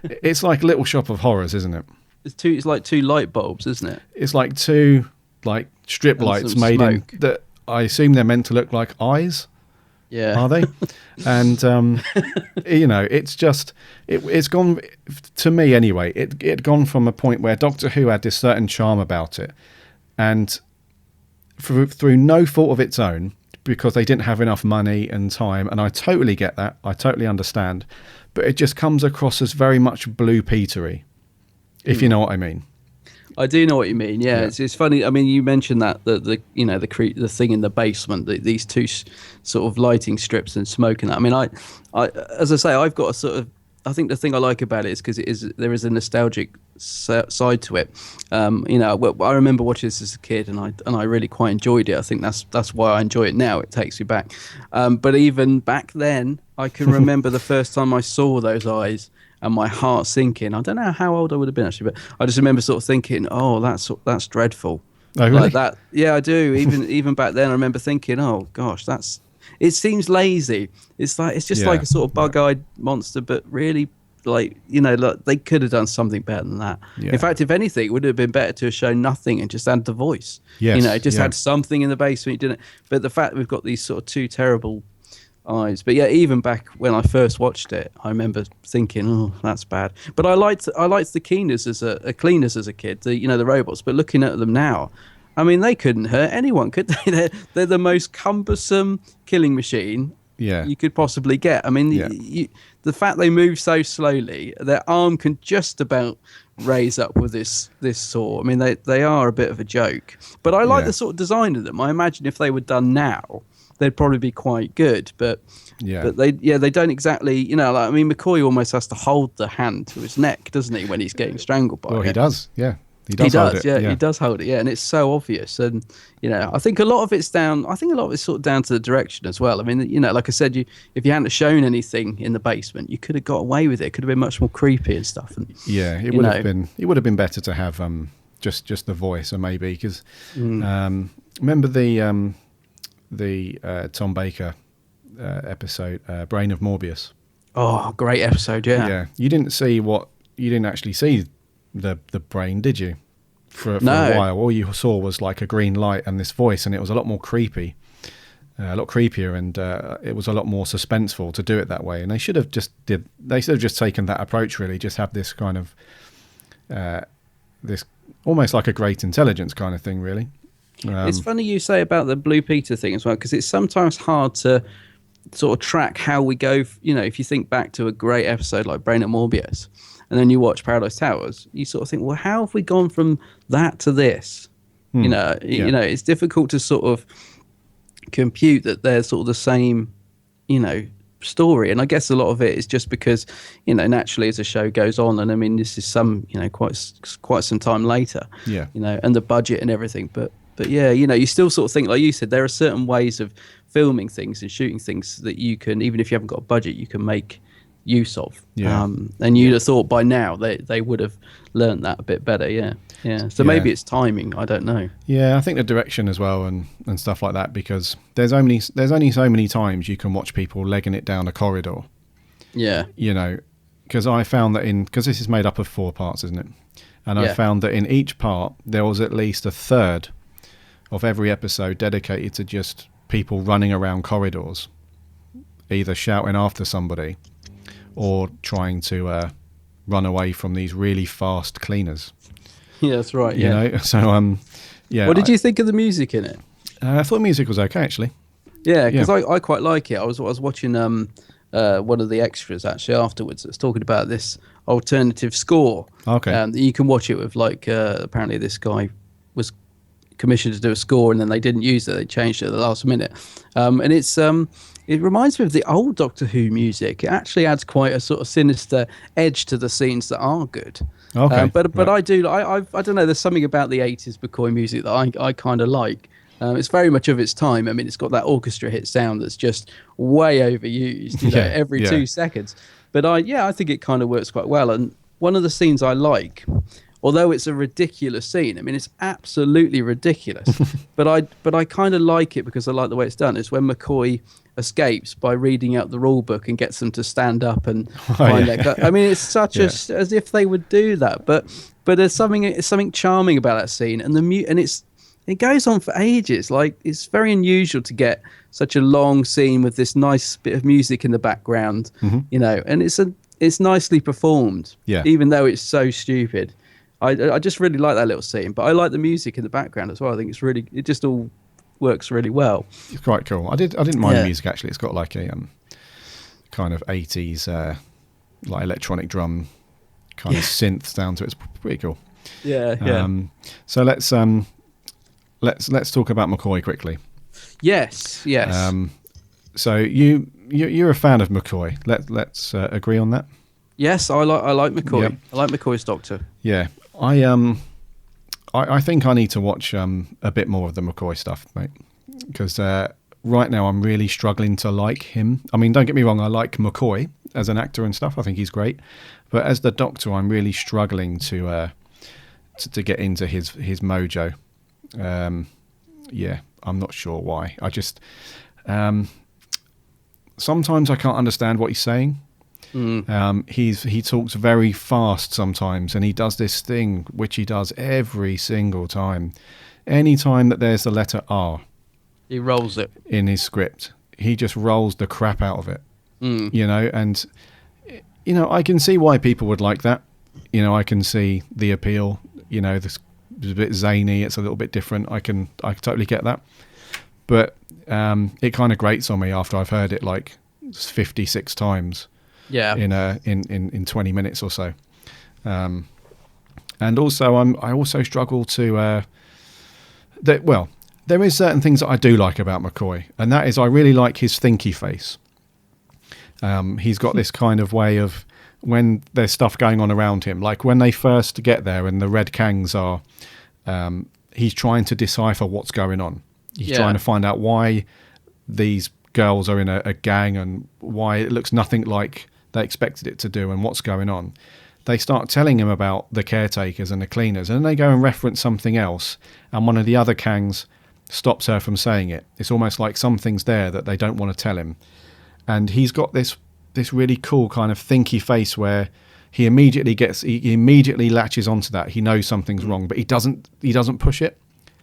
it's like Little Shop of Horrors, isn't it? It's like two light bulbs, isn't it? It's like two strip And lights some made smoke. in that. I assume they're meant to look like eyes. Yeah. Are they? And it's just it's gone, to me anyway. It gone from a point where Doctor Who had this certain charm about it, and through no fault of its own, because they didn't have enough money and time. And I totally get that. I totally understand, but it just comes across as very much Blue Petery, if you know what I mean. I do know what you mean. Yeah, It's funny. I mean, you mentioned that the thing in the basement, these two sort of lighting strips and smoke and that. I mean, I as I say, I've got a sort of. I think the thing I like about it is because there is a nostalgic side to it. I remember watching this as a kid, and I really quite enjoyed it. I think that's why I enjoy it now. It takes me back. But even back then, I can remember the first time I saw those eyes. And my heart sinking. I don't know how old I would have been actually, but I just remember sort of thinking, "Oh, that's dreadful." Oh, really? Like that. Yeah, I do. Even back then, I remember thinking, "Oh gosh, it seems lazy. It's just like a sort of bug-eyed monster, but really, like they could have done something better than that. Yeah. In fact, if anything, it would have been better to have shown nothing and just had the voice. Yes, Just had something in the basement. You didn't. But the fact that we've got these sort of two terrible eyes. But yeah, even back when I first watched it, I remember thinking, "Oh, that's bad." But I liked the cleaners as a kid, the robots. But looking at them now, I mean, they couldn't hurt anyone, could they? They're the most cumbersome killing machine you could possibly get. I mean, the fact they move so slowly, their arm can just about raise up with this saw. I mean, they are a bit of a joke. But I like the sort of design of them. I imagine if they were done now, they'd probably be quite good, but they don't exactly, McCoy almost has to hold the hand to his neck, doesn't he, when he's getting strangled by it? Well, he does, yeah. He does hold it, he does hold it, and it's so obvious. And I think a lot of it's sort of down to the direction as well. I mean, like I said, if you hadn't shown anything in the basement, you could have got away with it. It could have been much more creepy and stuff. And it would have been better to have just the voice, or maybe because remember the Tom Baker episode, Brain of Morbius. Oh, great episode, yeah. Yeah, you didn't actually see the brain, did you? For No. a while, all you saw was like a green light and this voice, and it was a lot more creepy, a lot creepier, and it was a lot more suspenseful to do it that way. And they should have just taken that approach, really, just have this kind of this almost like a great intelligence kind of thing, really. It's funny you say about the Blue Peter thing as well, because it's sometimes hard to sort of track how we go. If you think back to a great episode like Brain at Morbius, and then you watch Paradise Towers, you sort of think, well, how have we gone from that to this? It's difficult to sort of compute that they're sort of the same, story. And I guess a lot of it is just because, naturally as the show goes on, and I mean, this is quite some time later, and the budget and everything, but yeah, you still sort of think, like you said, there are certain ways of filming things and shooting things that you can, even if you haven't got a budget, you can make use of. And you'd have thought by now they would have learned that a bit better. So maybe it's timing, I don't know. I think the direction as well, and stuff like that, because there's only so many times you can watch people legging it down a corridor. Because I found that because this is made up of 4 parts, isn't it? And I found that in each part there was at least a third of every episode dedicated to just people running around corridors, either shouting after somebody or trying to run away from these really fast cleaners. Yeah, that's right. So What did you think of the music in it? I thought the music was okay, actually. Yeah, because I quite like it. I was watching one of the extras actually afterwards that's talking about this alternative score. Okay. You can watch it with apparently this guy was commissioned to do a score, and then they didn't use it. They changed it at the last minute. And it's it reminds me of the old Doctor Who music. It actually adds quite a sort of sinister edge to the scenes that are good. Okay. But right. I don't know. There's something about the 80s McCoy music that I kind of like. It's very much of its time. I mean, it's got that orchestra hit sound that's just way overused, every 2 seconds. But I think it kind of works quite well. And one of the scenes I like although it's a ridiculous scene. I mean, it's absolutely ridiculous, but I kind of like it because I like the way it's done. It's when McCoy escapes by reading out the rule book and gets them to stand up and find I mean, it's such as if they would do that, but there's something charming about that scene, and it goes on for ages. Like, it's very unusual to get such a long scene with this nice bit of music in the background, you know, and it's nicely performed, even though it's so stupid. I just really like that little scene, but I like the music in the background as well. I think it just all works really well. It's quite cool. I didn't mind the music, actually. It's got like a kind of 80s like electronic drum kind of synth down to it. It's pretty cool. So let's talk about McCoy quickly. Yes. So you're a fan of McCoy. Let's agree on that. Yes, I like McCoy. Yep. I like McCoy's Doctor. Yeah, I think I need to watch a bit more of the McCoy stuff, mate, because right now I'm really struggling to like him. I mean, don't get me wrong, I like McCoy as an actor and stuff. I think he's great, but as the Doctor, I'm really struggling to get into his mojo. I'm not sure why. I just sometimes I can't understand what he's saying. He talks very fast sometimes, and he does this thing which he does every single time. Any time that there's the letter R, he rolls it in his script. He just rolls the crap out of it. You know, and you know, I can see why people would like that. You know, I can see the appeal. You know, this is a bit zany. It's a little bit different. I totally get that. But it kind of grates on me after I've heard it like 56 times. Yeah. In 20 minutes or so. And also I also struggle to there is certain things that I do like about McCoy, and that is I really like his thinky face. He's got this kind of way of, when there's stuff going on around him, like when they first get there and the Red Kangs are, he's trying to decipher what's going on. He's trying to find out why these girls are in a gang and why it looks nothing like they expected it to do and what's going on. They start telling him about the caretakers and the cleaners, and then they go and reference something else, and one of the other Kangs stops her from saying it. It's almost like something's there that they don't want to tell him. And he's got this really cool kind of thinky face where he immediately latches onto that. He knows something's wrong, but he doesn't push it.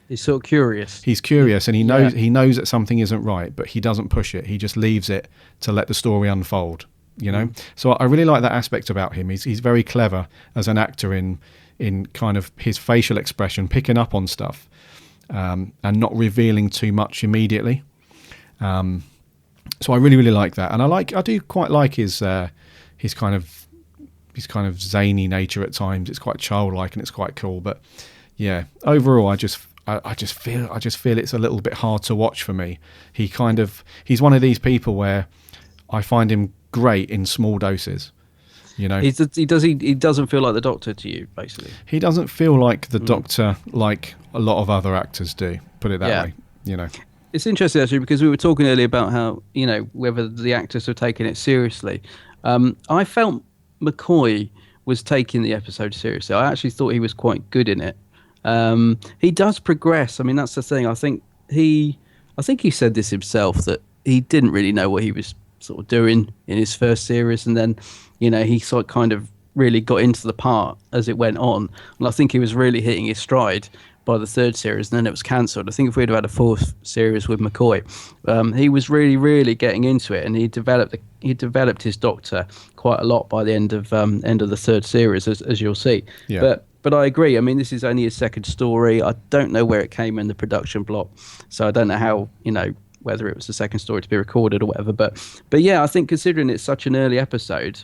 He's sort of curious. He's curious, and he knows that something isn't right, but he doesn't push it. He just leaves it to let the story unfold, you know? So I really like that aspect about him. He's very clever as an actor in kind of his facial expression, picking up on stuff, and not revealing too much immediately. So I really, really like that. And I do quite like his kind of zany nature at times. It's quite childlike and it's quite cool. But yeah, overall, I just feel it's a little bit hard to watch for me. He's one of these people where I find him great in small doses. You know, he doesn't feel like the Doctor to you, basically. He doesn't feel like the Doctor like a lot of other actors do. Put it that way. You know, it's interesting actually, because we were talking earlier about how, you know, whether the actors were taking it seriously. I felt McCoy was taking the episode seriously. I actually thought he was quite good in it. He does progress. I mean, that's the thing. I think he said this himself, that he didn't really know what he was sort of doing in his first series, and then, you know, he sort of kind of really got into the part as it went on, and I think he was really hitting his stride by the third series, and then it was cancelled. I think if we'd have had a fourth series with McCoy, he was really, really getting into it, and he developed his Doctor quite a lot by the end of the third series, as you'll see. Yeah. But I agree. I mean, this is only his second story. I don't know where it came in the production block, so I don't know how, you know, whether it was the second story to be recorded or whatever. But yeah, I think considering it's such an early episode,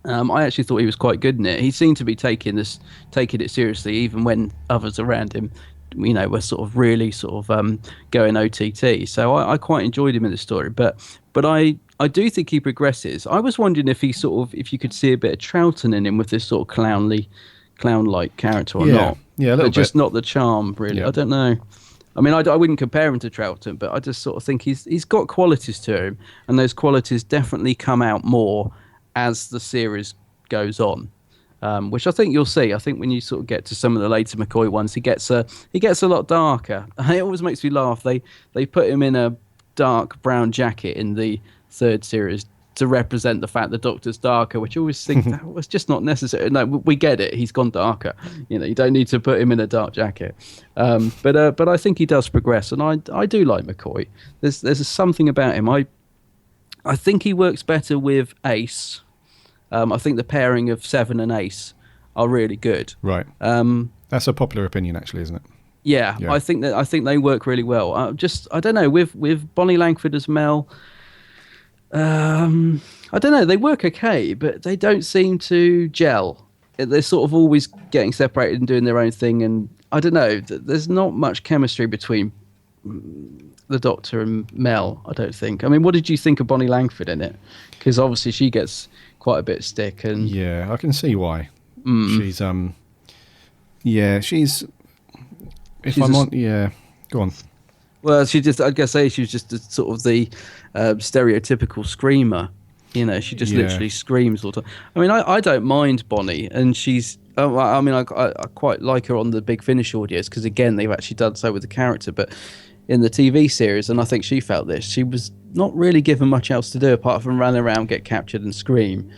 I actually thought he was quite good in it. He seemed to be taking it seriously, even when others around him, you know, were sort of really going OTT. So I quite enjoyed him in the story. But I do think he progresses. I was wondering if you could see a bit of Troughton in him with this sort of clown-like character or not. Yeah, a little bit. Just not the charm, really. Yeah. I don't know. I mean, I wouldn't compare him to Troughton, but I just sort of think he's got qualities to him, and those qualities definitely come out more as the series goes on. which I think you'll see. I think when you sort of get to some of the later McCoy ones, he gets a lot darker. It always makes me laugh. They put him in a dark brown jacket in the third series to represent the fact the Doctor's darker, which I always think that was just not necessary. No, we get it. He's gone darker. You don't need to put him in a dark jacket. But I think he does progress, and I do like McCoy. There's something about him. I think he works better with Ace. I think the pairing of Seven and Ace are really good. Right. That's a popular opinion, actually, isn't it? Yeah. I think they work really well. I don't know, with Bonnie Langford as Mel. I don't know. They work okay, but they don't seem to gel. They're sort of always getting separated and doing their own thing. And I don't know. There's not much chemistry between the Doctor and Mel, I don't think. I mean, what did you think of Bonnie Langford in it? Because obviously she gets quite a bit of stick. And yeah, I can see why. She's go on. Well, I'd guess she was just sort of the stereotypical screamer. She just literally screams all the time. I mean, I don't mind Bonnie, and she's. I mean, I quite like her on the Big Finish audios because again, they've actually done so with the character. But in the TV series, and I think she felt this, she was not really given much else to do apart from run around, get captured, and scream.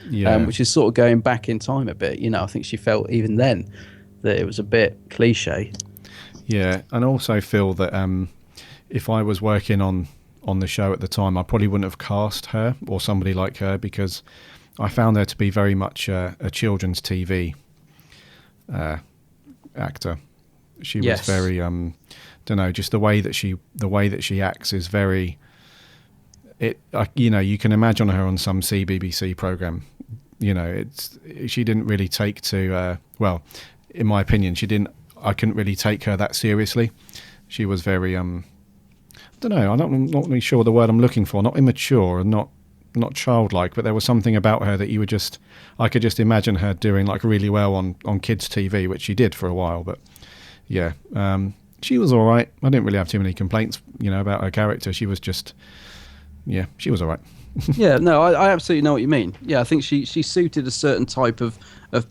Which is sort of going back in time a bit. I think she felt even then that it was a bit cliche. Yeah, and I also feel that if I was working on the show at the time, I probably wouldn't have cast her or somebody like her because I found her to be very much a children's TV actor. She was very don't know, just the way that she acts is very. You can imagine her on some CBBC program. She didn't really take to well, in my opinion, I couldn't really take her that seriously. She was very I don't know. I'm not really sure the word I'm looking for. Not immature and not childlike, but there was something about her that I could just imagine her doing like really well on kids' TV, which she did for a while. But yeah, she was all right. I didn't really have too many complaints, about her character. She was just, she was all right. Yeah, no, I absolutely know what you mean. Yeah, I think she suited a certain type of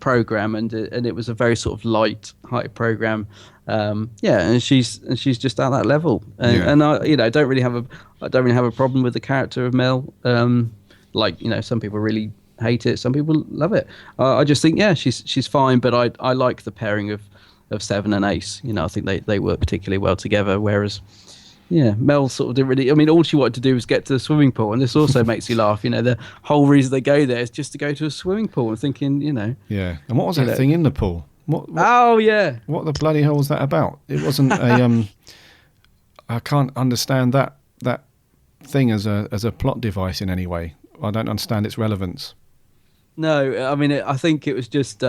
program, and it was a very sort of light-hearted program. And she's just at that level, and I don't really have a problem with the character of Mel. Some people really hate it, some people love it. I just think she's fine, but I like the pairing of Seven and Ace. I think they work particularly well together, whereas. Yeah, Mel sort of didn't really. I mean, all she wanted to do was get to the swimming pool, and this also makes you laugh. The whole reason they go there is just to go to a swimming pool. And thinking, Yeah, and what was that thing in the pool? What? Oh yeah. What the bloody hell was that about? It wasn't a. I can't understand that thing as a plot device in any way. I don't understand its relevance. No, I mean, I think it was just.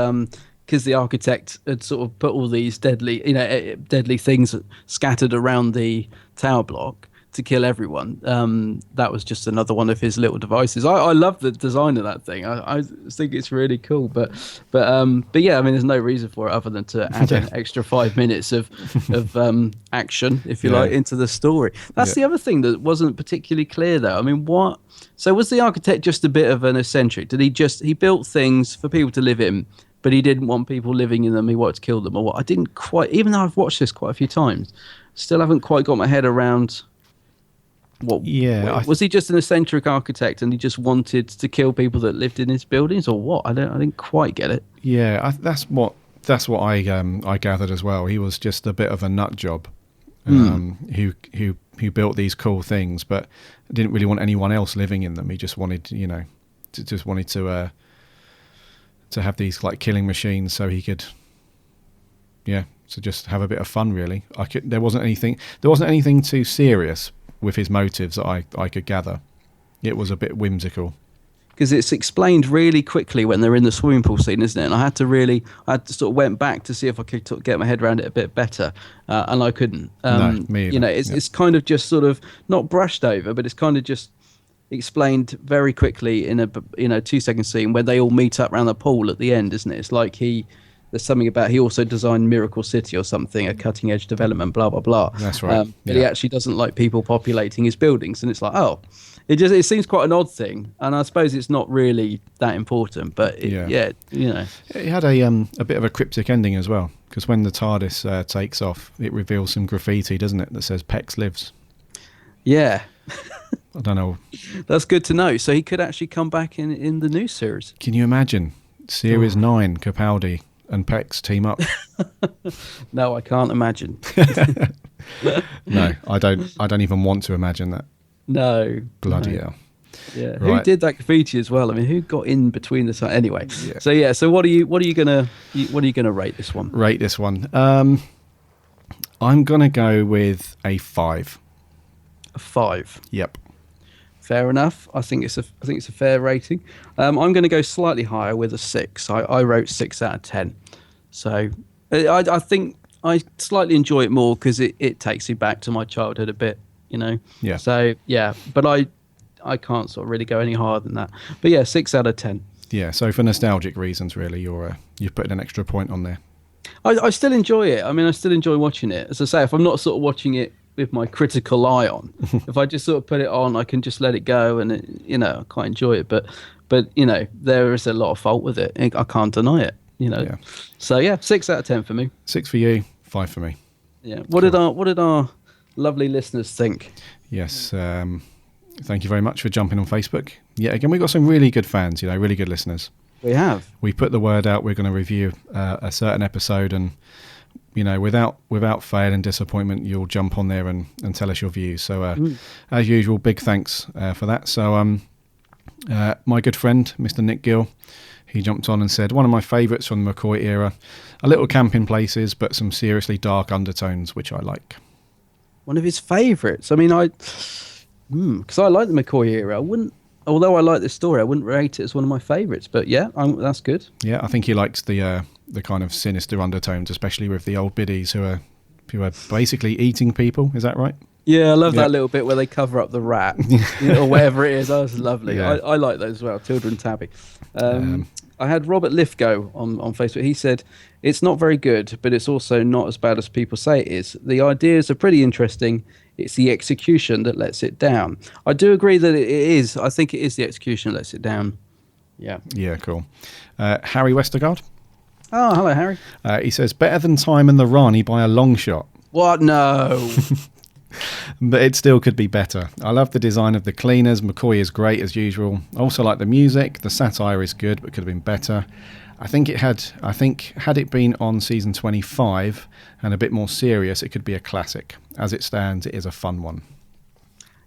Because the architect had sort of put all these deadly things scattered around the tower block to kill everyone. That was just another one of his little devices. I love the design of that thing. I think it's really cool. But yeah, I mean, there's no reason for it other than to add an extra 5 minutes of action, if you like, into the story. That's the other thing that wasn't particularly clear, though. I mean, what? So was the architect just a bit of an eccentric? Did he built things for people to live in? But he didn't want people living in them. He wanted to kill them, or what? I didn't quite. Even though I've watched this quite a few times, still haven't quite got my head around. What? Yeah. Was he just an eccentric architect, and he just wanted to kill people that lived in his buildings, or what? I didn't quite get it. Yeah, that's what I gathered as well. He was just a bit of a nut job, who built these cool things, but didn't really want anyone else living in them. He just wanted, to have these like killing machines so he could to just have a bit of fun, really. There wasn't anything too serious with his motives that I could gather. It was a bit whimsical because it's explained really quickly when they're in the swimming pool scene, isn't it? And I had to sort of went back to see if I could get my head around it a bit better, and I couldn't. No, me either. It's kind of just sort of not brushed over, but it's kind of just explained very quickly in a 2-second scene where they all meet up around the pool at the end, isn't it? It's like there's something about he also designed Miracle City or something, a cutting edge development, blah blah blah. That's right. But he actually doesn't like people populating his buildings, and it's like, oh, it seems quite an odd thing, and I suppose it's not really that important. But it had a bit of a cryptic ending as well, because when the TARDIS takes off, it reveals some graffiti, doesn't it, that says Pex lives. Yeah. I don't know. That's good to know. So he could actually come back in the new series. Can you imagine Series 9, Capaldi and Pex team up? No, I can't imagine. No, I don't even want to imagine that. No. Bloody hell. Yeah. Right. Who did that graffiti as well? I mean, who got in between the anyway? Yeah. So what are you gonna rate this one? Rate this one. I'm gonna go with a 5. A 5. Yep. Fair enough. I think it's a fair rating. I'm going to go slightly higher with a 6. I wrote 6 out of 10. So I think I slightly enjoy it more because it takes me back to my childhood a bit, you know. Yeah. So yeah, but I can't sort of really go any higher than that. But yeah, 6 out of 10. Yeah. So for nostalgic reasons, really, you've put an extra point on there. I still enjoy it. I mean, I still enjoy watching it. As I say, if I'm not sort of watching it with my critical eye on, if I just sort of put it on, I can just let it go, and I quite enjoy it. But there is a lot of fault with it. I can't deny it. Yeah. So yeah, 6 out of 10 for me. 6 for you, 5 for me. Yeah. What did our lovely listeners think? Yes. Thank you very much for jumping on Facebook. Yeah. Again, we've got some really good fans. Really good listeners. We have. We put the word out. We're going to review a certain episode, and without fail and disappointment, you'll jump on there and tell us your views. So, as usual, big thanks for that. So, my good friend, Mr. Nick Gill, he jumped on and said, one of my favourites from the McCoy era, a little camp in places, but some seriously dark undertones, which I like. One of his favourites. I mean, because I like the McCoy era. Although I like this story, I wouldn't rate it as one of my favourites. But yeah, that's good. Yeah, I think he likes the kind of sinister undertones, especially with the old biddies who are basically eating people. Is that right? Yeah, I love that little bit where they cover up the rat or whatever it is. That was lovely. Yeah. I like those as well, Tilda and Tabby. I had Robert Lithgow on Facebook. He said, it's not very good, but it's also not as bad as people say it is. The ideas are pretty interesting. It's the execution that lets it down. I do agree that it is. I think it is the execution that lets it down. Yeah. Yeah, cool. Harry Westergaard. Oh, hello, Harry. He says, better than Time and the Rani by a long shot. What? No. But it still could be better. I love the design of the cleaners. McCoy is great as usual. I also like the music. The satire is good, but could have been better. I think had it been on season 25 and a bit more serious, it could be a classic. As it stands, it is a fun one.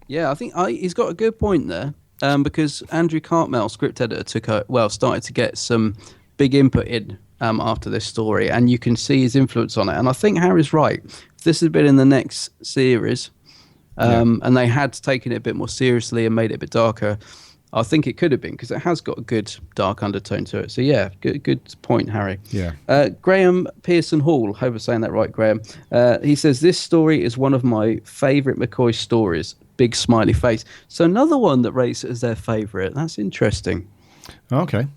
Yeah, I think he's got a good point there, because Andrew Cartmel, script editor, started to get some big input in after this story, and you can see his influence on it. And I think Harry's right. If this had been in the next series, and they had taken it a bit more seriously and made it a bit darker, I think it could have been, because it has got a good dark undertone to it. So yeah, good point, Harry. Yeah. Graham Pearson Hall, hope I'm saying that right, Graham. He says, this story is one of my favourite McCoy stories. Big smiley face. So another one that rates it as their favourite. That's interesting. Okay.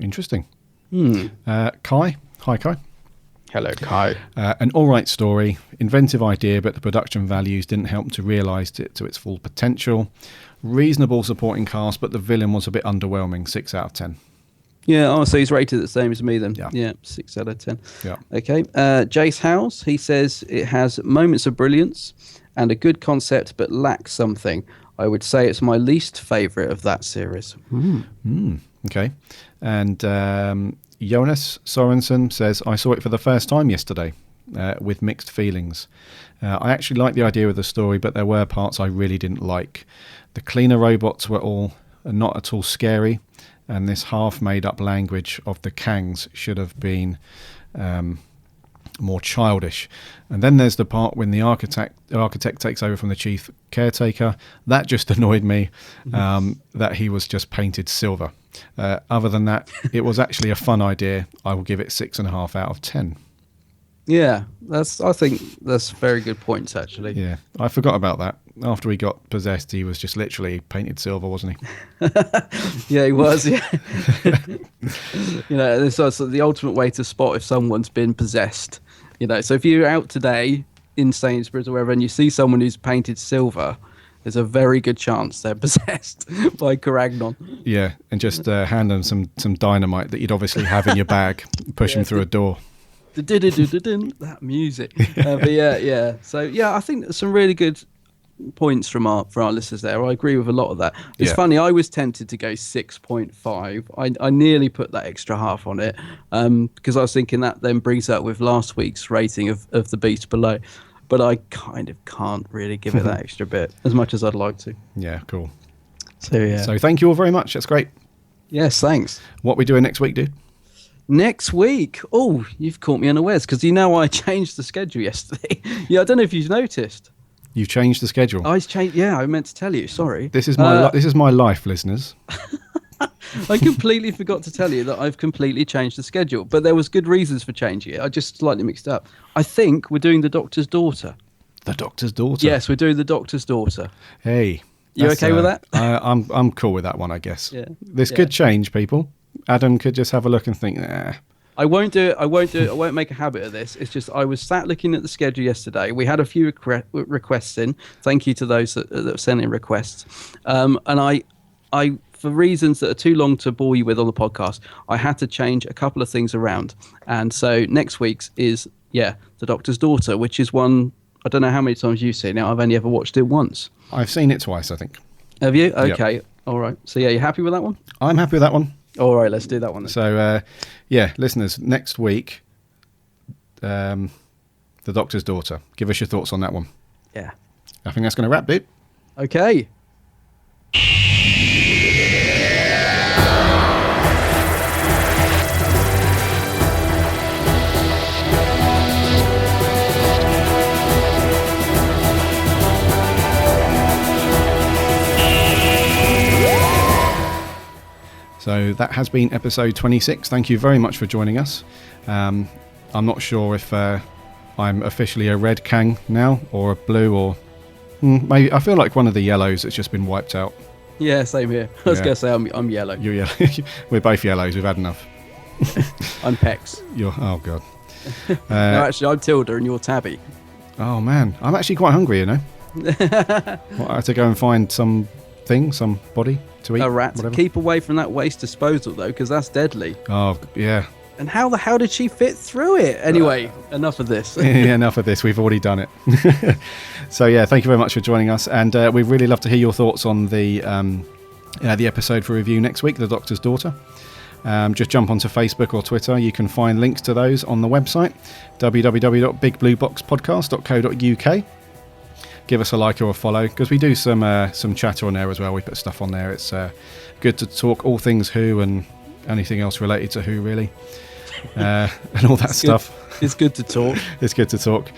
Interesting. Kai. Hi, Kai. Hello, Kai. An all right story, inventive idea, but the production values didn't help to realise it to its full potential. Reasonable supporting cast, but the villain was a bit underwhelming. 6 out of 10. Yeah, so he's rated the same as me then. Yeah, 6 out of 10. Yeah. Okay. Jace Howes, he says it has moments of brilliance and a good concept, but lacks something. I would say it's my least favourite of that series. Okay. And Jonas Sorensen says, I saw it for the first time yesterday with mixed feelings. I actually liked the idea of the story, but there were parts I really didn't like. The cleaner robots were not at all scary, and this half-made-up language of the Kangs should have been more childish. And then there's the part when the architect takes over from the chief caretaker. That just annoyed me, that he was just painted silver. Other than that, it was actually a fun idea. I will give it 6.5 out of 10. Yeah, I think that's very good points, actually. Yeah, I forgot about that. After he got possessed, he was just literally painted silver, wasn't he? Yeah, he was, yeah. This is the ultimate way to spot if someone's been possessed. So if you're out today in Sainsbury's or wherever and you see someone who's painted silver, there's a very good chance they're possessed by Caragnon. Yeah, and just hand them some dynamite that you'd obviously have in your bag, push them through a door. That music. But yeah. So yeah, I think there's some really good points for our listeners there. I agree with a lot of that. It's funny, I was tempted to go 6.5. I nearly put that extra half on it because I was thinking that then brings up with last week's rating of The Beast Below, but I kind of can't really give it that extra bit as much as I'd like to. Yeah, cool. So yeah, so thank you all very much. That's great. Yes, thanks. What are we doing next week, dude? Next week, you've caught me unawares because I changed the schedule yesterday. Yeah, I don't know if you've noticed. You've changed the schedule. I changed. Yeah, I meant to tell you. Sorry. This is my life, listeners. I completely forgot to tell you that I've completely changed the schedule, but there was good reasons for changing it. I just slightly mixed up. I think we're doing The Doctor's Daughter. The Doctor's Daughter. Yes, we're doing The Doctor's Daughter. Hey, you okay with that? I'm cool with that one, I guess. Yeah. This could change, people. Adam could just have a look and think, nah. I won't do it. I won't make a habit of this. It's just I was sat looking at the schedule yesterday. We had a few requests in. Thank you to those that sent in requests. And I, for reasons that are too long to bore you with on the podcast, I had to change a couple of things around. And so next week's is The Doctor's Daughter, which is one I don't know how many times you've seen it. I've only ever watched it once. I've seen it twice, I think. Have you? Okay. Yep. All right. So yeah, you happy with that one? I'm happy with that one. All right, let's do that one then. So, listeners, next week, The Doctor's Daughter. Give us your thoughts on that one. Yeah. I think that's going to wrap it. Okay. So that has been episode 26. Thank you very much for joining us. I'm not sure if I'm officially a red Kang now or a blue or maybe I feel like one of the yellows that's just been wiped out. Yeah, same here. I was going to say I'm yellow. You're yellow. We're both yellows. We've had enough. I'm Pex. Oh, God. No, actually, I'm Tilda and you're Tabby. Oh, man. I'm actually quite hungry, you know. I had to go and find somebody to eat. A rat. Whatever. Keep away from that waste disposal, though, because that's deadly. Oh, yeah. And how the hell did she fit through it? Anyway, enough of this. Yeah, enough of this. We've already done it. So, yeah, thank you very much for joining us. And we'd really love to hear your thoughts on the episode for review next week, The Doctor's Daughter. Just jump onto Facebook or Twitter. You can find links to those on the website, www.bigblueboxpodcast.co.uk. Give us a like or a follow, because we do some chatter on there as well. We put stuff on there. It's good to talk all things Who and anything else related to Who, really, and all that stuff. It's good to talk. It's good to talk.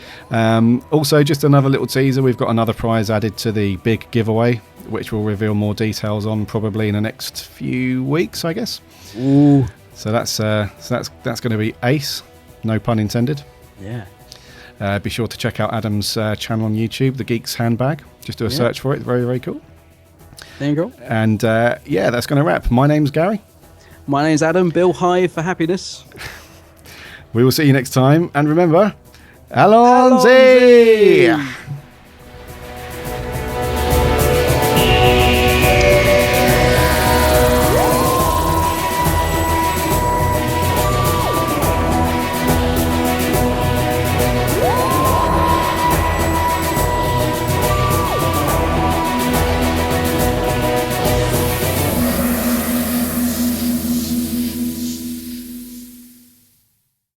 Also, just another little teaser. We've got another prize added to the big giveaway, which we'll reveal more details on probably in the next few weeks, I guess. Ooh. So that's going to be ace, no pun intended. Yeah. Be sure to check out Adam's channel on YouTube, The Geek's Handbag. Just do a search for it. Very, very cool. There you go. And that's going to wrap. My name's Gary. My name's Adam. Bill Hive for happiness. We will see you next time. And remember, Allons-y!